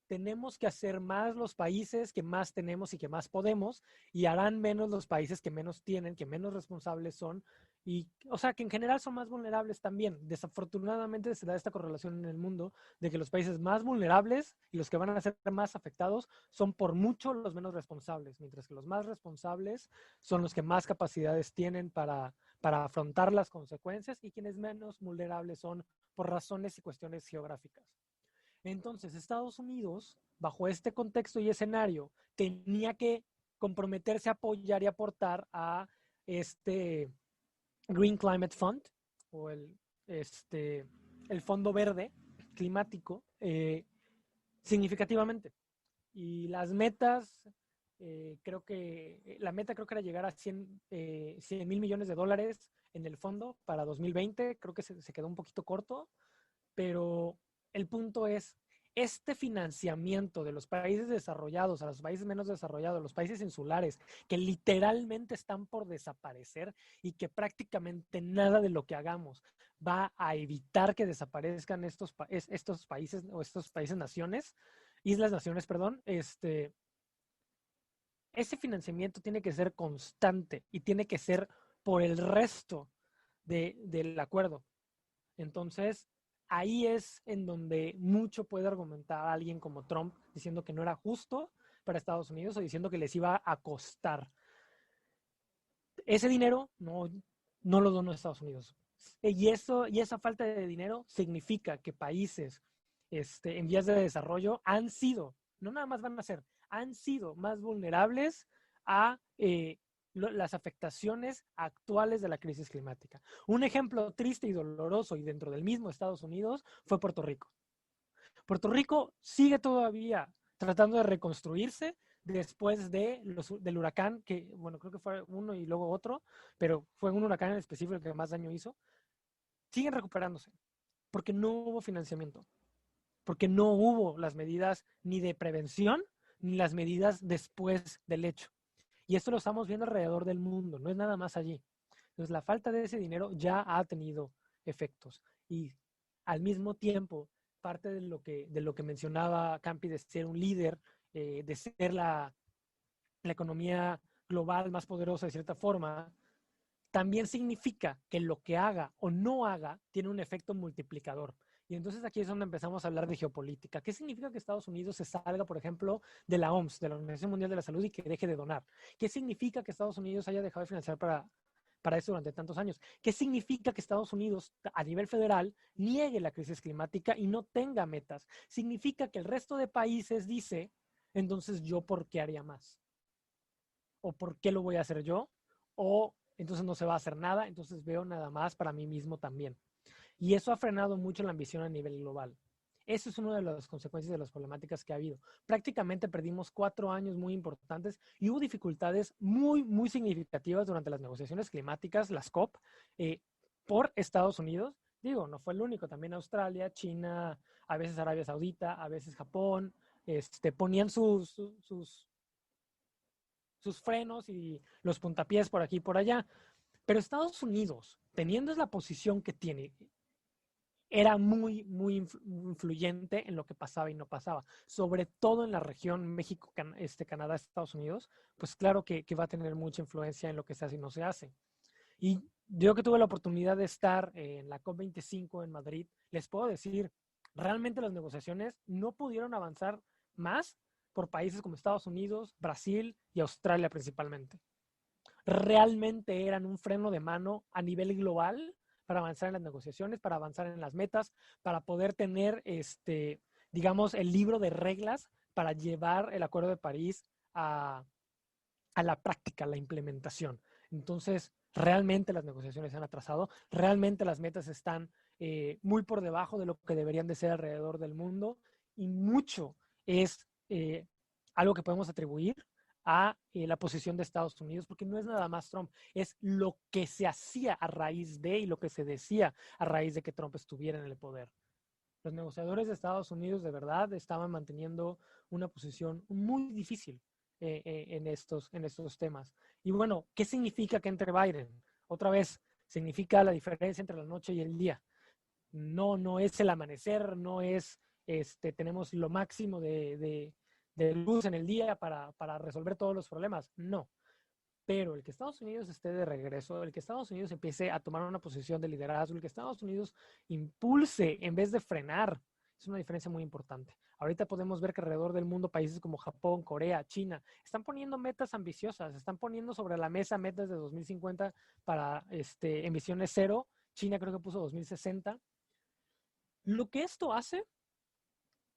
tenemos que hacer más los países que más tenemos y que más podemos, y harán menos los países que menos tienen, que menos responsables son, y, o sea, que en general son más vulnerables también. Desafortunadamente se da esta correlación en el mundo de que los países más vulnerables y los que van a ser más afectados son por mucho los menos responsables, mientras que los más responsables son los que más capacidades tienen para afrontar las consecuencias, y quienes menos vulnerables son por razones y cuestiones geográficas. Entonces, Estados Unidos, bajo este contexto y escenario, tenía que comprometerse a apoyar y aportar a este Green Climate Fund, o el Fondo Verde Climático, significativamente. Y las metas, la meta creo que era llegar a 100,000 millones de dólares en el fondo para 2020. Creo que se quedó un poquito corto, pero el punto es, este financiamiento de los países desarrollados a los países menos desarrollados, los países insulares, que literalmente están por desaparecer, y que prácticamente nada de lo que hagamos va a evitar que desaparezcan estos países, o estos países islas naciones, perdón, ese financiamiento tiene que ser constante y tiene que ser por el resto del acuerdo. Entonces, ahí es en donde mucho puede argumentar a alguien como Trump, diciendo que no era justo para Estados Unidos, o diciendo que les iba a costar. Ese dinero no lo donó Estados Unidos. Y esa falta de dinero significa que países en vías de desarrollo han sido, no nada más van a ser, han sido más vulnerables a las afectaciones actuales de la crisis climática. Un ejemplo triste y doloroso, y dentro del mismo Estados Unidos, fue Puerto Rico. Puerto Rico sigue todavía tratando de reconstruirse después del huracán, que, bueno, creo que fue uno y luego otro, pero fue un huracán en específico el que más daño hizo. Siguen recuperándose porque no hubo financiamiento, porque no hubo las medidas ni de prevención ni las medidas después del hecho. Y esto lo estamos viendo alrededor del mundo, no es nada más allí. Entonces, la falta de ese dinero ya ha tenido efectos. Y al mismo tiempo, parte de lo que mencionaba Campi, de ser un líder, de ser la economía global más poderosa de cierta forma, también significa que lo que haga o no haga tiene un efecto multiplicador. Y entonces aquí es donde empezamos a hablar de geopolítica. ¿Qué significa que Estados Unidos se salga, por ejemplo, de la OMS, de la Organización Mundial de la Salud, y que deje de donar? ¿Qué significa que Estados Unidos haya dejado de financiar para para eso durante tantos años. ¿Qué significa que Estados Unidos a nivel federal niegue la crisis climática y no tenga metas? Significa que el resto de países dice, entonces yo ¿por qué haría más? ¿O por qué lo voy a hacer yo? O entonces no se va a hacer nada, entonces veo nada más para mí mismo también. Y eso ha frenado mucho la ambición a nivel global. Eso es una de las consecuencias de las problemáticas que ha habido. Prácticamente perdimos 4 años muy importantes y hubo dificultades muy, muy significativas durante las negociaciones climáticas, las COP, por Estados Unidos. Digo, no fue el único, también Australia, China, a veces Arabia Saudita, a veces Japón, ponían sus frenos y los puntapiés por aquí y por allá. Pero Estados Unidos, teniendo la posición que tiene, era muy, muy influyente en lo que pasaba y no pasaba. Sobre todo en la región México, Canadá, Estados Unidos, pues claro que va a tener mucha influencia en lo que se hace y no se hace. Y yo que tuve la oportunidad de estar en la COP25 en Madrid, les puedo decir, realmente las negociaciones no pudieron avanzar más por países como Estados Unidos, Brasil y Australia principalmente. Realmente eran un freno de mano a nivel global para avanzar en las negociaciones, para avanzar en las metas, para poder tener, digamos, el libro de reglas para llevar el Acuerdo de París a la práctica, a la implementación. Entonces, realmente las negociaciones se han atrasado, realmente las metas están muy por debajo de lo que deberían de ser alrededor del mundo y mucho es algo que podemos atribuir a la posición de Estados Unidos, porque no es nada más Trump, es lo que se hacía a raíz de y lo que se decía a raíz de que Trump estuviera en el poder. Los negociadores de Estados Unidos de verdad estaban manteniendo una posición muy difícil en estos temas. Y bueno, ¿qué significa que entre Biden? Otra vez, significa la diferencia entre la noche y el día. No es el amanecer, no es, tenemos lo máximo de luz en el día para resolver todos los problemas. No. Pero el que Estados Unidos esté de regreso, el que Estados Unidos empiece a tomar una posición de liderazgo, el que Estados Unidos impulse en vez de frenar, es una diferencia muy importante. Ahorita podemos ver que alrededor del mundo países como Japón, Corea, China, están poniendo metas ambiciosas, están poniendo sobre la mesa metas de 2050 para emisiones cero. China creo que puso 2060. Lo que esto hace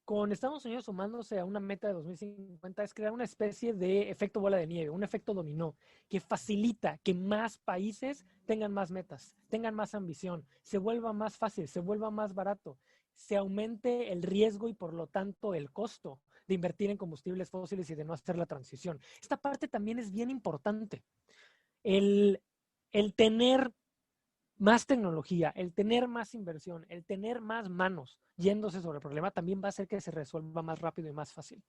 con Estados Unidos sumándose a una meta de 2050 es crear una especie de efecto bola de nieve, un efecto dominó, que facilita que más países tengan más metas, tengan más ambición, se vuelva más fácil, se vuelva más barato, se aumente el riesgo y por lo tanto el costo de invertir en combustibles fósiles y de no hacer la transición. Esta parte también es bien importante. El tener más tecnología, el tener más inversión, el tener más manos yéndose sobre el problema también va a hacer que se resuelva más rápido y más fácil.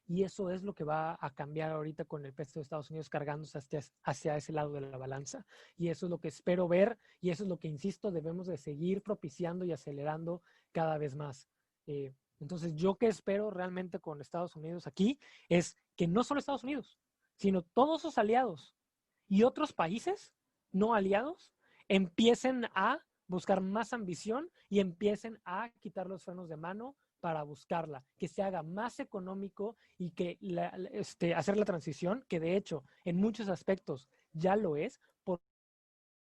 Y eso es lo que va a cambiar ahorita con el peso de Estados Unidos cargándose hacia ese lado de la balanza. Y eso es lo que espero ver y eso es lo que, insisto, debemos de seguir propiciando y acelerando cada vez más. Entonces, yo que espero realmente con Estados Unidos aquí es que no solo Estados Unidos, sino todos sus aliados y otros países no aliados empiecen a buscar más ambición y empiecen a quitar los frenos de mano para buscarla, que se haga más económico y que hacer la transición, que de hecho en muchos aspectos ya lo es, por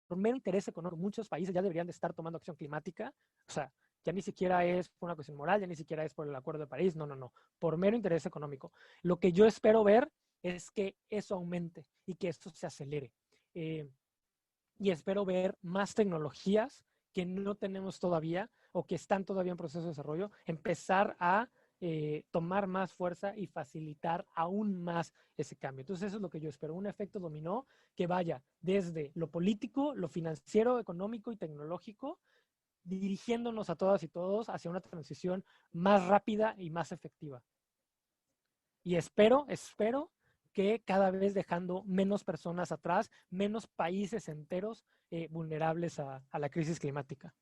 mero interés económico. Muchos países ya deberían de estar tomando acción climática, o sea, ya ni siquiera es por una cuestión moral, ya ni siquiera es por el Acuerdo de París, no, por mero interés económico. Lo que yo espero ver es que eso aumente y que esto se acelere. Y espero ver más tecnologías que no tenemos todavía o que están todavía en proceso de desarrollo, empezar a tomar más fuerza y facilitar aún más ese cambio. Entonces eso es lo que yo espero, un efecto dominó que vaya desde lo político, lo financiero, económico y tecnológico, dirigiéndonos a todas y todos hacia una transición más rápida y más efectiva. Y espero que cada vez dejando menos personas atrás, menos países enteros vulnerables a la crisis climática.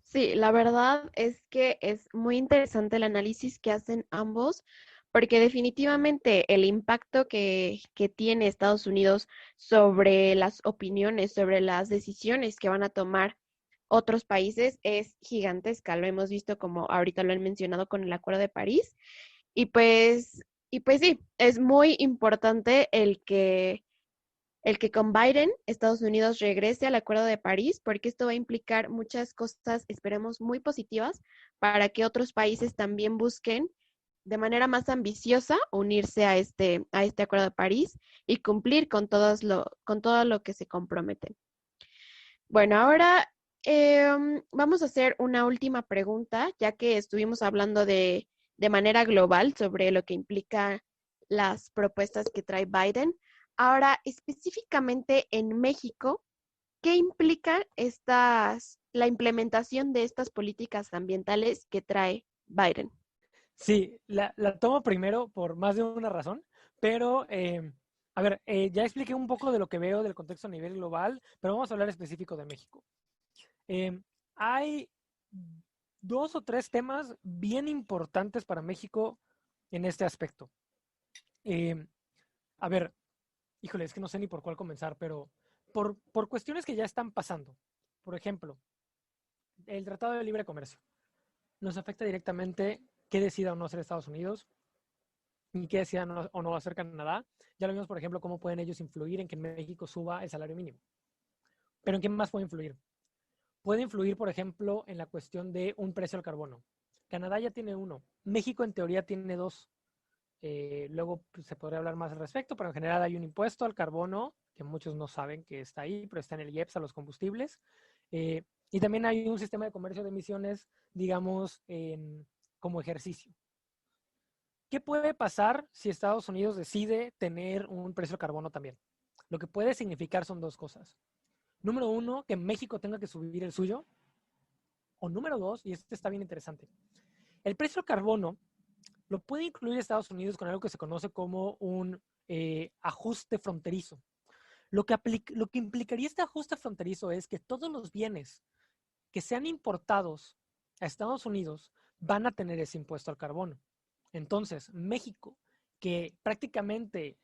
Sí, la verdad es que es muy interesante el análisis que hacen ambos, porque definitivamente el impacto que tiene Estados Unidos sobre las opiniones, sobre las decisiones que van a tomar otros países es gigantesca. Lo hemos visto como ahorita lo han mencionado con el Acuerdo de París. Y pues sí, es muy importante el que el que con Biden Estados Unidos regrese al Acuerdo de París, porque esto va a implicar muchas cosas, esperemos, muy positivas para que otros países también busquen de manera más ambiciosa unirse a este Acuerdo de París y cumplir con todo lo que se comprometen. Bueno, ahora vamos a hacer una última pregunta, ya que estuvimos hablando de manera global sobre lo que implica las propuestas que trae Biden. Ahora, específicamente en México, ¿qué implica la implementación de estas políticas ambientales que trae Biden? Sí, la tomo primero por más de una razón, pero a ver, ya expliqué un poco de lo que veo del contexto a nivel global, pero vamos a hablar específico de México. Hay 2 o 3 temas bien importantes para México en este aspecto. A ver, híjole, es que no sé ni por cuál comenzar, pero por cuestiones que ya están pasando. Por ejemplo, el Tratado de Libre Comercio nos afecta directamente qué decida o no hacer Estados Unidos y qué decida o no hacer Canadá. Ya lo vimos, por ejemplo, cómo pueden ellos influir en que en México suba el salario mínimo. Pero ¿en qué más puede influir? Puede influir, por ejemplo, en la cuestión de un precio al carbono. Canadá ya tiene uno. México, en teoría, tiene 2. Luego pues, se podría hablar más al respecto, pero en general hay un impuesto al carbono, que muchos no saben que está ahí, pero está en el IEPS a los combustibles. Y también hay un sistema de comercio de emisiones, digamos, como ejercicio. ¿Qué puede pasar si Estados Unidos decide tener un precio al carbono también? Lo que puede significar son 2 cosas. Número 1, que México tenga que subir el suyo. O número 2, y este está bien interesante, el precio al carbono lo puede incluir Estados Unidos con algo que se conoce como un ajuste fronterizo. Lo que implicaría este ajuste fronterizo es que todos los bienes que sean importados a Estados Unidos van a tener ese impuesto al carbono. Entonces, México, que prácticamente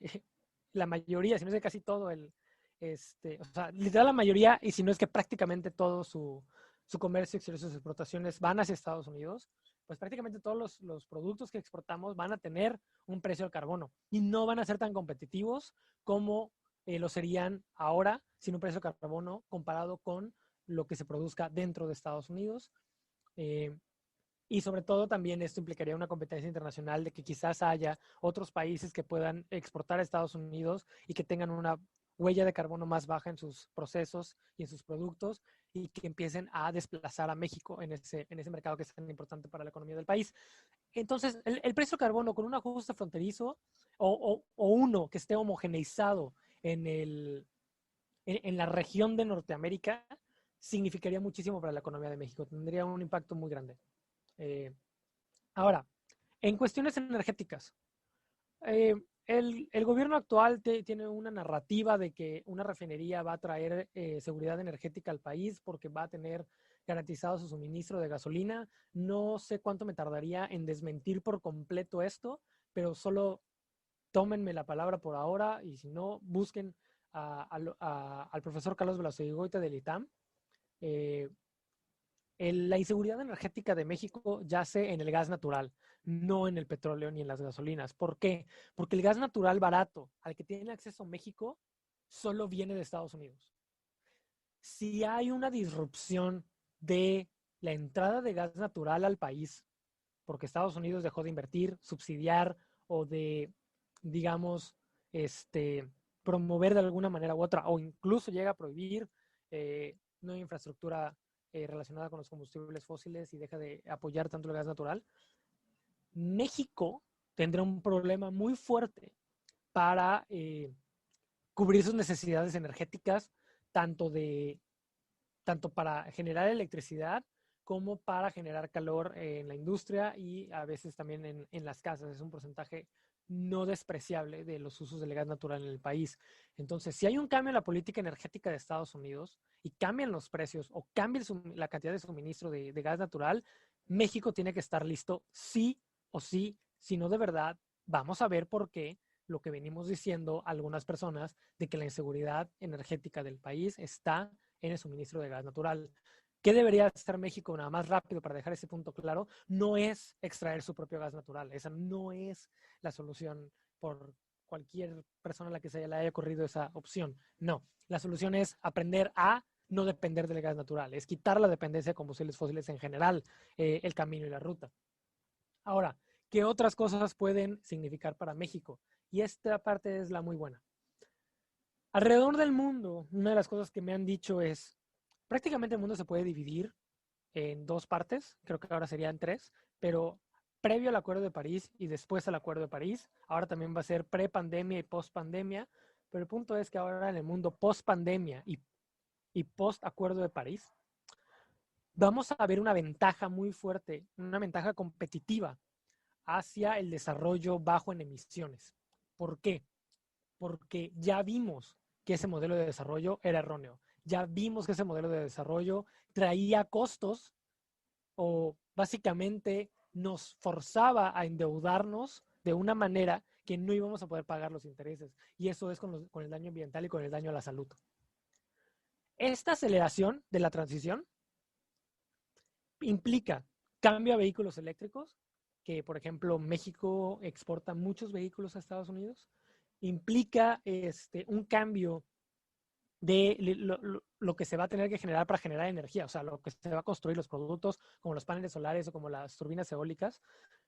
la mayoría, si no es que casi todo o sea, literal la mayoría, y si no es que prácticamente todo su comercio exterior, sus exportaciones van hacia Estados Unidos, pues prácticamente todos los productos que exportamos van a tener un precio al carbono y no van a ser tan competitivos como lo serían ahora sin un precio al carbono comparado con lo que se produzca dentro de Estados Unidos. Y sobre todo también esto implicaría una competencia internacional de que quizás haya otros países que puedan exportar a Estados Unidos y que tengan una huella de carbono más baja en sus procesos y en sus productos y que empiecen a desplazar a México en ese mercado que es tan importante para la economía del país. Entonces, el precio del carbono con un ajuste fronterizo o uno que esté homogeneizado en la región de Norteamérica significaría muchísimo para la economía de México. Tendría un impacto muy grande. Ahora, en cuestiones energéticas, el gobierno actual tiene una narrativa de que una refinería va a traer seguridad energética al país porque va a tener garantizado su suministro de gasolina. No sé cuánto me tardaría en desmentir por completo esto, pero solo tómenme la palabra por ahora y si no, busquen al profesor Carlos Velasco del ITAM. La inseguridad energética de México yace en el gas natural, no en el petróleo ni en las gasolinas. ¿Por qué? Porque el gas natural barato al que tiene acceso México solo viene de Estados Unidos. Si hay una disrupción de la entrada de gas natural al país, porque Estados Unidos dejó de invertir, subsidiar o de, digamos, promover de alguna manera u otra, o incluso llega a prohibir nueva infraestructura relacionada con los combustibles fósiles y deja de apoyar tanto el gas natural, México tendrá un problema muy fuerte para cubrir sus necesidades energéticas, tanto para generar electricidad como para generar calor en la industria y a veces también en las casas. Es un porcentaje no despreciable de los usos del gas natural en el país. Entonces, si hay un cambio en la política energética de Estados Unidos y cambian los precios o cambia la cantidad de suministro de gas natural, México tiene que estar listo sí o sí, si no de verdad, vamos a ver por qué lo que venimos diciendo algunas personas de que la inseguridad energética del país está en el suministro de gas natural. ¿Qué debería hacer México nada más rápido para dejar ese punto claro? No es extraer su propio gas natural. Esa no es la solución por cualquier persona a la que se le haya ocurrido esa opción. No, la solución es aprender a no depender del gas natural, es quitar la dependencia de combustibles fósiles en general, el camino y la ruta. Ahora, ¿qué otras cosas pueden significar para México? Y esta parte es la muy buena. Alrededor del mundo, una de las cosas que me han dicho es, prácticamente el mundo se puede dividir en dos partes, creo que ahora serían tres, pero previo al Acuerdo de París y después al Acuerdo de París, ahora también va a ser pre-pandemia y post-pandemia, pero el punto es que ahora en el mundo post-pandemia y post-Acuerdo de París, vamos a ver una ventaja muy fuerte, una ventaja competitiva hacia el desarrollo bajo en emisiones. ¿Por qué? Porque ya vimos que ese modelo de desarrollo era erróneo. Ya vimos que ese modelo de desarrollo traía costos o básicamente nos forzaba a endeudarnos de una manera que no íbamos a poder pagar los intereses. Y eso es con el daño ambiental y con el daño a la salud. Esta aceleración de la transición implica cambio a vehículos eléctricos, que por ejemplo México exporta muchos vehículos a Estados Unidos, implica un cambio de lo que se va a tener que generar para generar energía, o sea, lo que se va a construir, los productos como los paneles solares o como las turbinas eólicas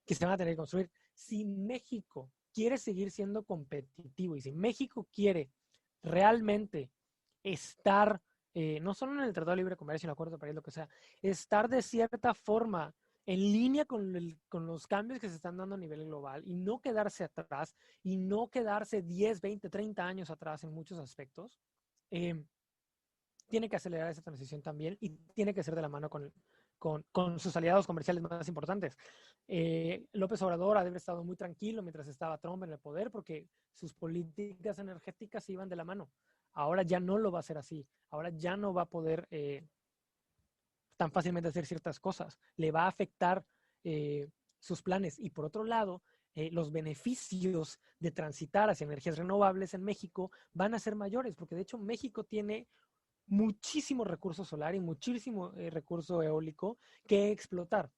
que se van a tener que construir. Si México quiere seguir siendo competitivo y si México quiere realmente estar, no solo en el Tratado de Libre Comercio, en el Acuerdo de París, lo que sea, estar de cierta forma en línea con los cambios que se están dando a nivel global y no quedarse atrás y no quedarse 10, 20, 30 años atrás en muchos aspectos, tiene que acelerar esa transición también y tiene que ser de la mano con sus aliados comerciales más importantes. López Obrador ha de haber estado muy tranquilo mientras estaba Trump en el poder porque sus políticas energéticas iban de la mano. Ahora ya no lo va a hacer así. Ahora ya no va a poder tan fácilmente hacer ciertas cosas. Le va a afectar sus planes. Y por otro lado, los beneficios de transitar hacia energías renovables en México van a ser mayores, porque de hecho México tiene muchísimo recurso solar y muchísimo recurso eólico que explotar.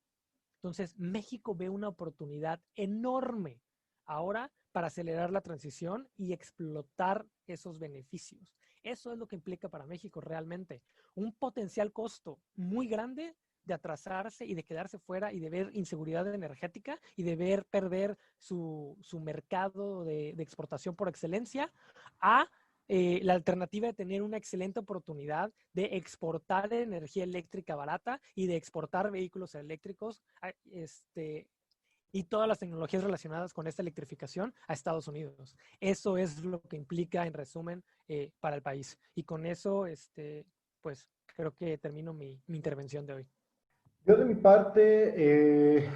Entonces, México ve una oportunidad enorme ahora para acelerar la transición y explotar esos beneficios. Eso es lo que implica para México realmente. Un potencial costo muy grande de atrasarse y de quedarse fuera y de ver inseguridad energética y de ver perder su mercado de exportación por excelencia a la alternativa de tener una excelente oportunidad de exportar energía eléctrica barata y de exportar vehículos eléctricos y todas las tecnologías relacionadas con esta electrificación a Estados Unidos. Eso es lo que implica, en resumen, para el país. Y con eso, pues creo que termino mi intervención de hoy. Yo de mi parte,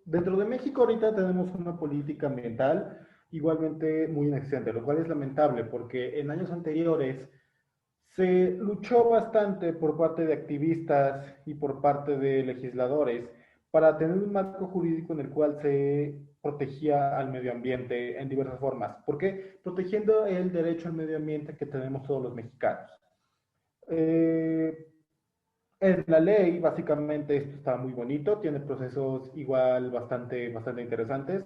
dentro de México ahorita tenemos una política ambiental igualmente muy inexistente, lo cual es lamentable porque en años anteriores se luchó bastante por parte de activistas y por parte de legisladores para tener un marco jurídico en el cual se protegía al medio ambiente en diversas formas. ¿Por qué? Protegiendo el derecho al medio ambiente que tenemos todos los mexicanos. En la ley, básicamente, esto está muy bonito, tiene procesos igual bastante interesantes.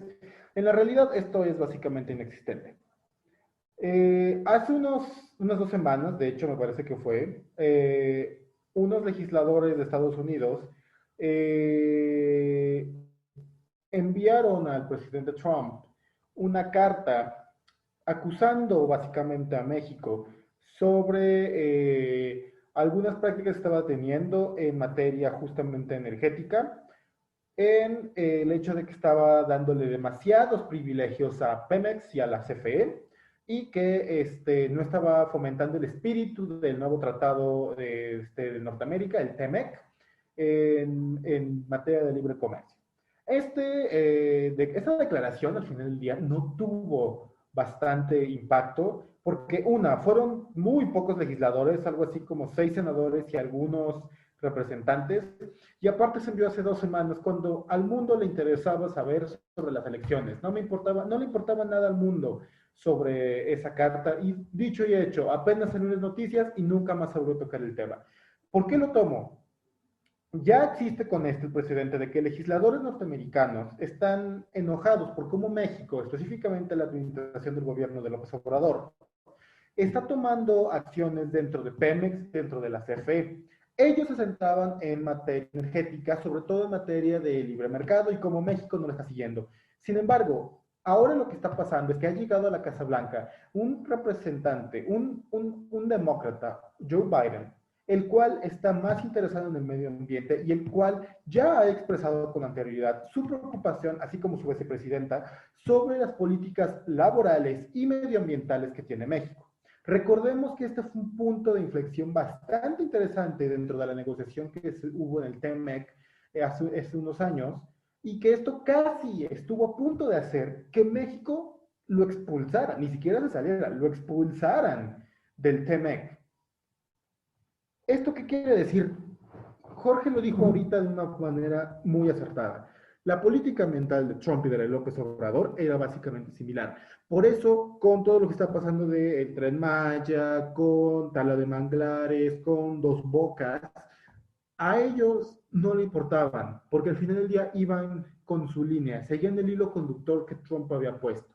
En la realidad, esto es básicamente inexistente. Hace unas 2 semanas, de hecho me parece que fue, unos legisladores de Estados Unidos enviaron al presidente Trump una carta acusando básicamente a México sobre algunas prácticas que estaba teniendo en materia justamente energética, en el hecho de que estaba dándole demasiados privilegios a Pemex y a la CFE, y que no estaba fomentando el espíritu del nuevo tratado de Norteamérica, el TEMEC, en materia de libre comercio. Esta declaración al final del día no tuvo bastante impacto porque fueron muy pocos legisladores, algo así como 6 senadores y algunos representantes, y aparte se envió hace 2 semanas cuando al mundo le interesaba saber sobre las elecciones. No le importaba nada al mundo sobre esa carta, y dicho y hecho, apenas en unas noticias y nunca más se volvió a tocar el tema. ¿Por qué lo tomo? Ya existe con este el precedente de que legisladores norteamericanos están enojados por cómo México, específicamente la administración del gobierno de López Obrador, está tomando acciones dentro de Pemex, dentro de la CFE. Ellos se sentaban en materia energética, sobre todo en materia de libre mercado, y como México no lo está siguiendo. Sin embargo, ahora lo que está pasando es que ha llegado a la Casa Blanca un representante, un demócrata, Joe Biden, el cual está más interesado en el medio ambiente y el cual ya ha expresado con anterioridad su preocupación, así como su vicepresidenta, sobre las políticas laborales y medioambientales que tiene México. Recordemos que este fue un punto de inflexión bastante interesante dentro de la negociación que hubo en el TEMEC hace unos años, y que esto casi estuvo a punto de hacer que México lo expulsara, ni siquiera se saliera, lo expulsaran del TEMEC. ¿Esto qué quiere decir? Jorge lo dijo ahorita de una manera muy acertada. La política ambiental de Trump y de López Obrador era básicamente similar. Por eso, con todo lo que está pasando del Tren Maya, con tala de manglares, con Dos Bocas, a ellos no le importaban, porque al final del día iban con su línea, seguían el hilo conductor que Trump había puesto.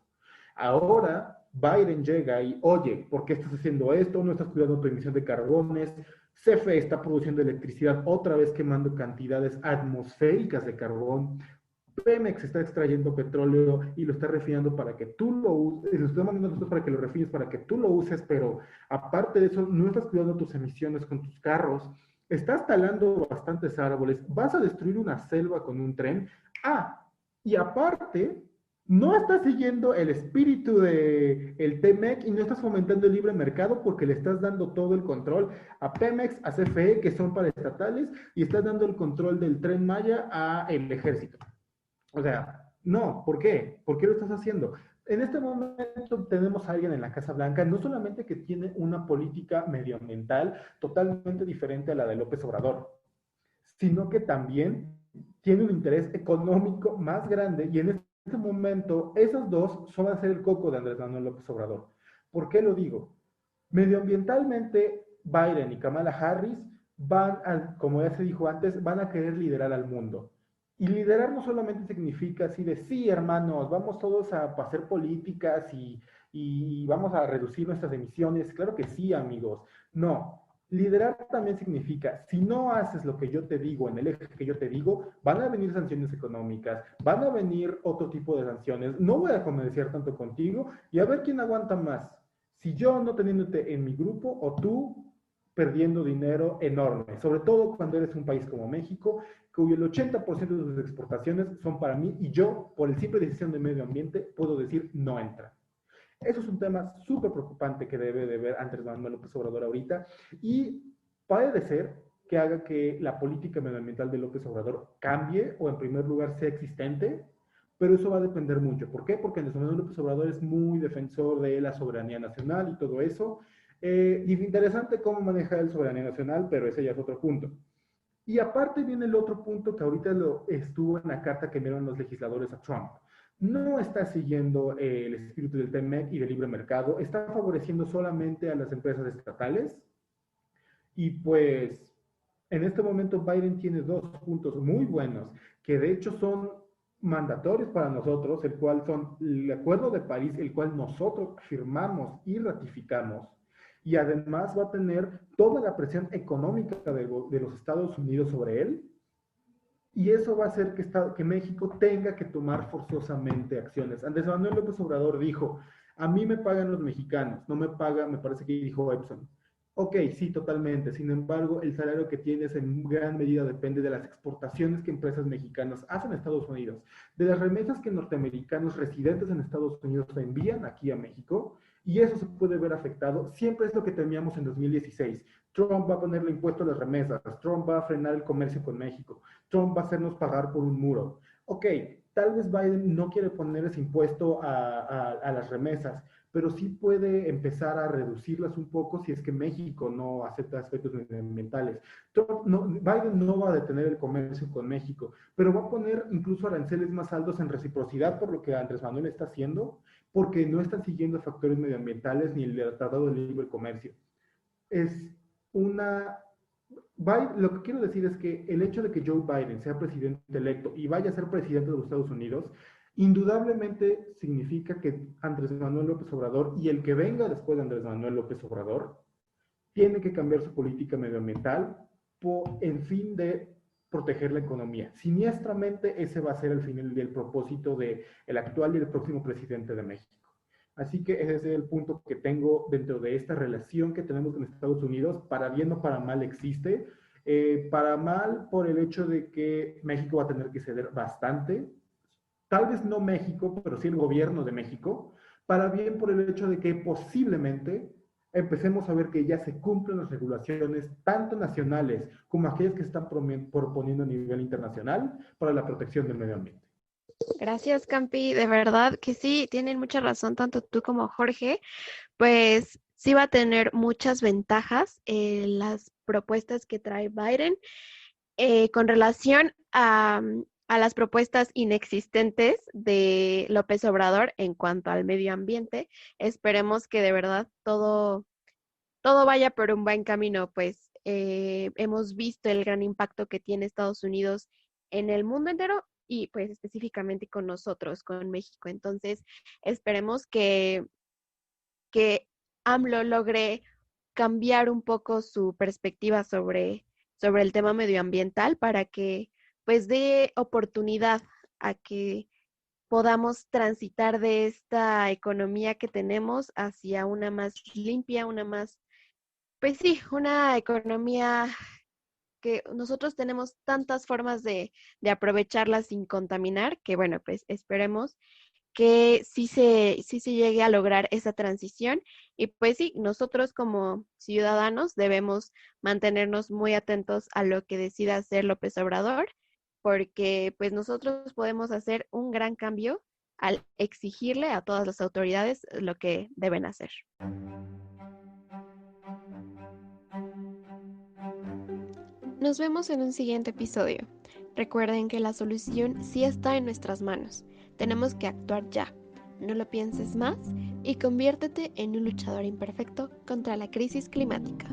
Ahora Biden llega y, oye, ¿por qué estás haciendo esto? No estás cuidando tu emisión de carbones. CFE está produciendo electricidad otra vez quemando cantidades atmosféricas de carbón. Pemex está extrayendo petróleo y lo está refinando para que tú lo uses, lo está mandando a nosotros para que lo refines, para que tú lo uses, pero aparte de eso, no estás cuidando tus emisiones con tus carros, estás talando bastantes árboles, vas a destruir una selva con un tren. Y aparte, no estás siguiendo el espíritu del TEMEC y no estás fomentando el libre mercado porque le estás dando todo el control a Pemex, a CFE, que son paraestatales, y estás dando el control del Tren Maya al ejército. O sea, no, ¿por qué? ¿Por qué lo estás haciendo? En este momento tenemos a alguien en la Casa Blanca, no solamente que tiene una política medioambiental totalmente diferente a la de López Obrador, sino que también tiene un interés económico más grande, y en este momento esos dos van a ser el coco de Andrés Manuel López Obrador. ¿Por qué lo digo? Medioambientalmente, Biden y Kamala Harris van a, como ya se dijo antes, van a querer liderar al mundo. Y liderar no solamente significa así de, sí, hermanos, vamos todos a hacer políticas y vamos a reducir nuestras emisiones. Claro que sí, amigos. No, liderar también significa, si no haces lo que yo te digo en el eje que yo te digo, van a venir sanciones económicas, van a venir otro tipo de sanciones, no voy a comerciar tanto contigo y a ver quién aguanta más. Si yo no teniéndote en mi grupo o tú perdiendo dinero enorme, sobre todo cuando eres un país como México, cuyo el 80% de sus exportaciones son para mí y yo, por el simple decisión de medio ambiente, puedo decir no entra. Eso es un tema súper preocupante que debe de ver Andrés Manuel López Obrador ahorita, y puede ser que haga que la política medioambiental de López Obrador cambie o en primer lugar sea existente, pero eso va a depender mucho. ¿Por qué? Porque Andrés Manuel López Obrador es muy defensor de la soberanía nacional y todo eso. Y interesante cómo maneja el soberanía nacional, pero ese ya es otro punto. Y aparte viene el otro punto que ahorita lo estuvo en la carta que enviaron los legisladores a Trump. No está siguiendo el espíritu del TEMEC y del libre mercado, está favoreciendo solamente a las empresas estatales. Y pues en este momento Biden tiene dos puntos muy buenos, que de hecho son mandatorios para nosotros, el cual son el Acuerdo de París, el cual nosotros firmamos y ratificamos, y además va a tener toda la presión económica de los Estados Unidos sobre él, y eso va a hacer que México tenga que tomar forzosamente acciones. Andrés Manuel López Obrador dijo, a mí me pagan los mexicanos, no me pagan, me parece que dijo Epson. Ok, sí, totalmente. Sin embargo, el salario que tienes en gran medida depende de las exportaciones que empresas mexicanas hacen a Estados Unidos, de las remesas que norteamericanos residentes en Estados Unidos envían aquí a México, y eso se puede ver afectado. Siempre es lo que temíamos en 2016. Trump va a ponerle impuesto a las remesas, Trump va a frenar el comercio con México, Trump va a hacernos pagar por un muro. Ok, tal vez Biden no quiere poner ese impuesto a las remesas, pero sí puede empezar a reducirlas un poco si es que México no acepta aspectos medioambientales. Biden no va a detener el comercio con México, pero va a poner incluso aranceles más altos en reciprocidad por lo que Andrés Manuel está haciendo, porque no están siguiendo factores medioambientales ni el Tratado de Libre Comercio. Es una Lo que quiero decir es que el hecho de que Joe Biden sea presidente electo y vaya a ser presidente de los Estados Unidos, indudablemente significa que Andrés Manuel López Obrador y el que venga después de Andrés Manuel López Obrador tiene que cambiar su política medioambiental en fin de proteger la economía. Siniestramente ese va a ser el fin del propósito del actual y el próximo presidente de México. Así que ese es el punto que tengo dentro de esta relación que tenemos con Estados Unidos, para bien o para mal existe. Para mal por el hecho de que México va a tener que ceder bastante, tal vez no México, pero sí el gobierno de México, para bien por el hecho de que posiblemente empecemos a ver que ya se cumplen las regulaciones, tanto nacionales como aquellas que se están proponiendo a nivel internacional para la protección del medio ambiente. Gracias, Campi. De verdad que sí, tienen mucha razón, tanto tú como Jorge. Pues sí va a tener muchas ventajas las propuestas que trae Biden con relación a las propuestas inexistentes de López Obrador en cuanto al medio ambiente. Esperemos que de verdad todo vaya por un buen camino, pues hemos visto el gran impacto que tiene Estados Unidos en el mundo entero y pues específicamente con nosotros, con México. Entonces, esperemos que AMLO logre cambiar un poco su perspectiva sobre el tema medioambiental para que pues dé oportunidad a que podamos transitar de esta economía que tenemos hacia una más limpia, una más, pues sí, una economía que nosotros tenemos tantas formas de aprovecharla sin contaminar, que bueno, pues esperemos que sí se llegue a lograr esa transición. Y pues sí, nosotros como ciudadanos debemos mantenernos muy atentos a lo que decida hacer López Obrador, porque pues nosotros podemos hacer un gran cambio al exigirle a todas las autoridades lo que deben hacer. Nos vemos en un siguiente episodio. Recuerden que la solución sí está en nuestras manos. Tenemos que actuar ya. No lo pienses más y conviértete en un luchador imperfecto contra la crisis climática.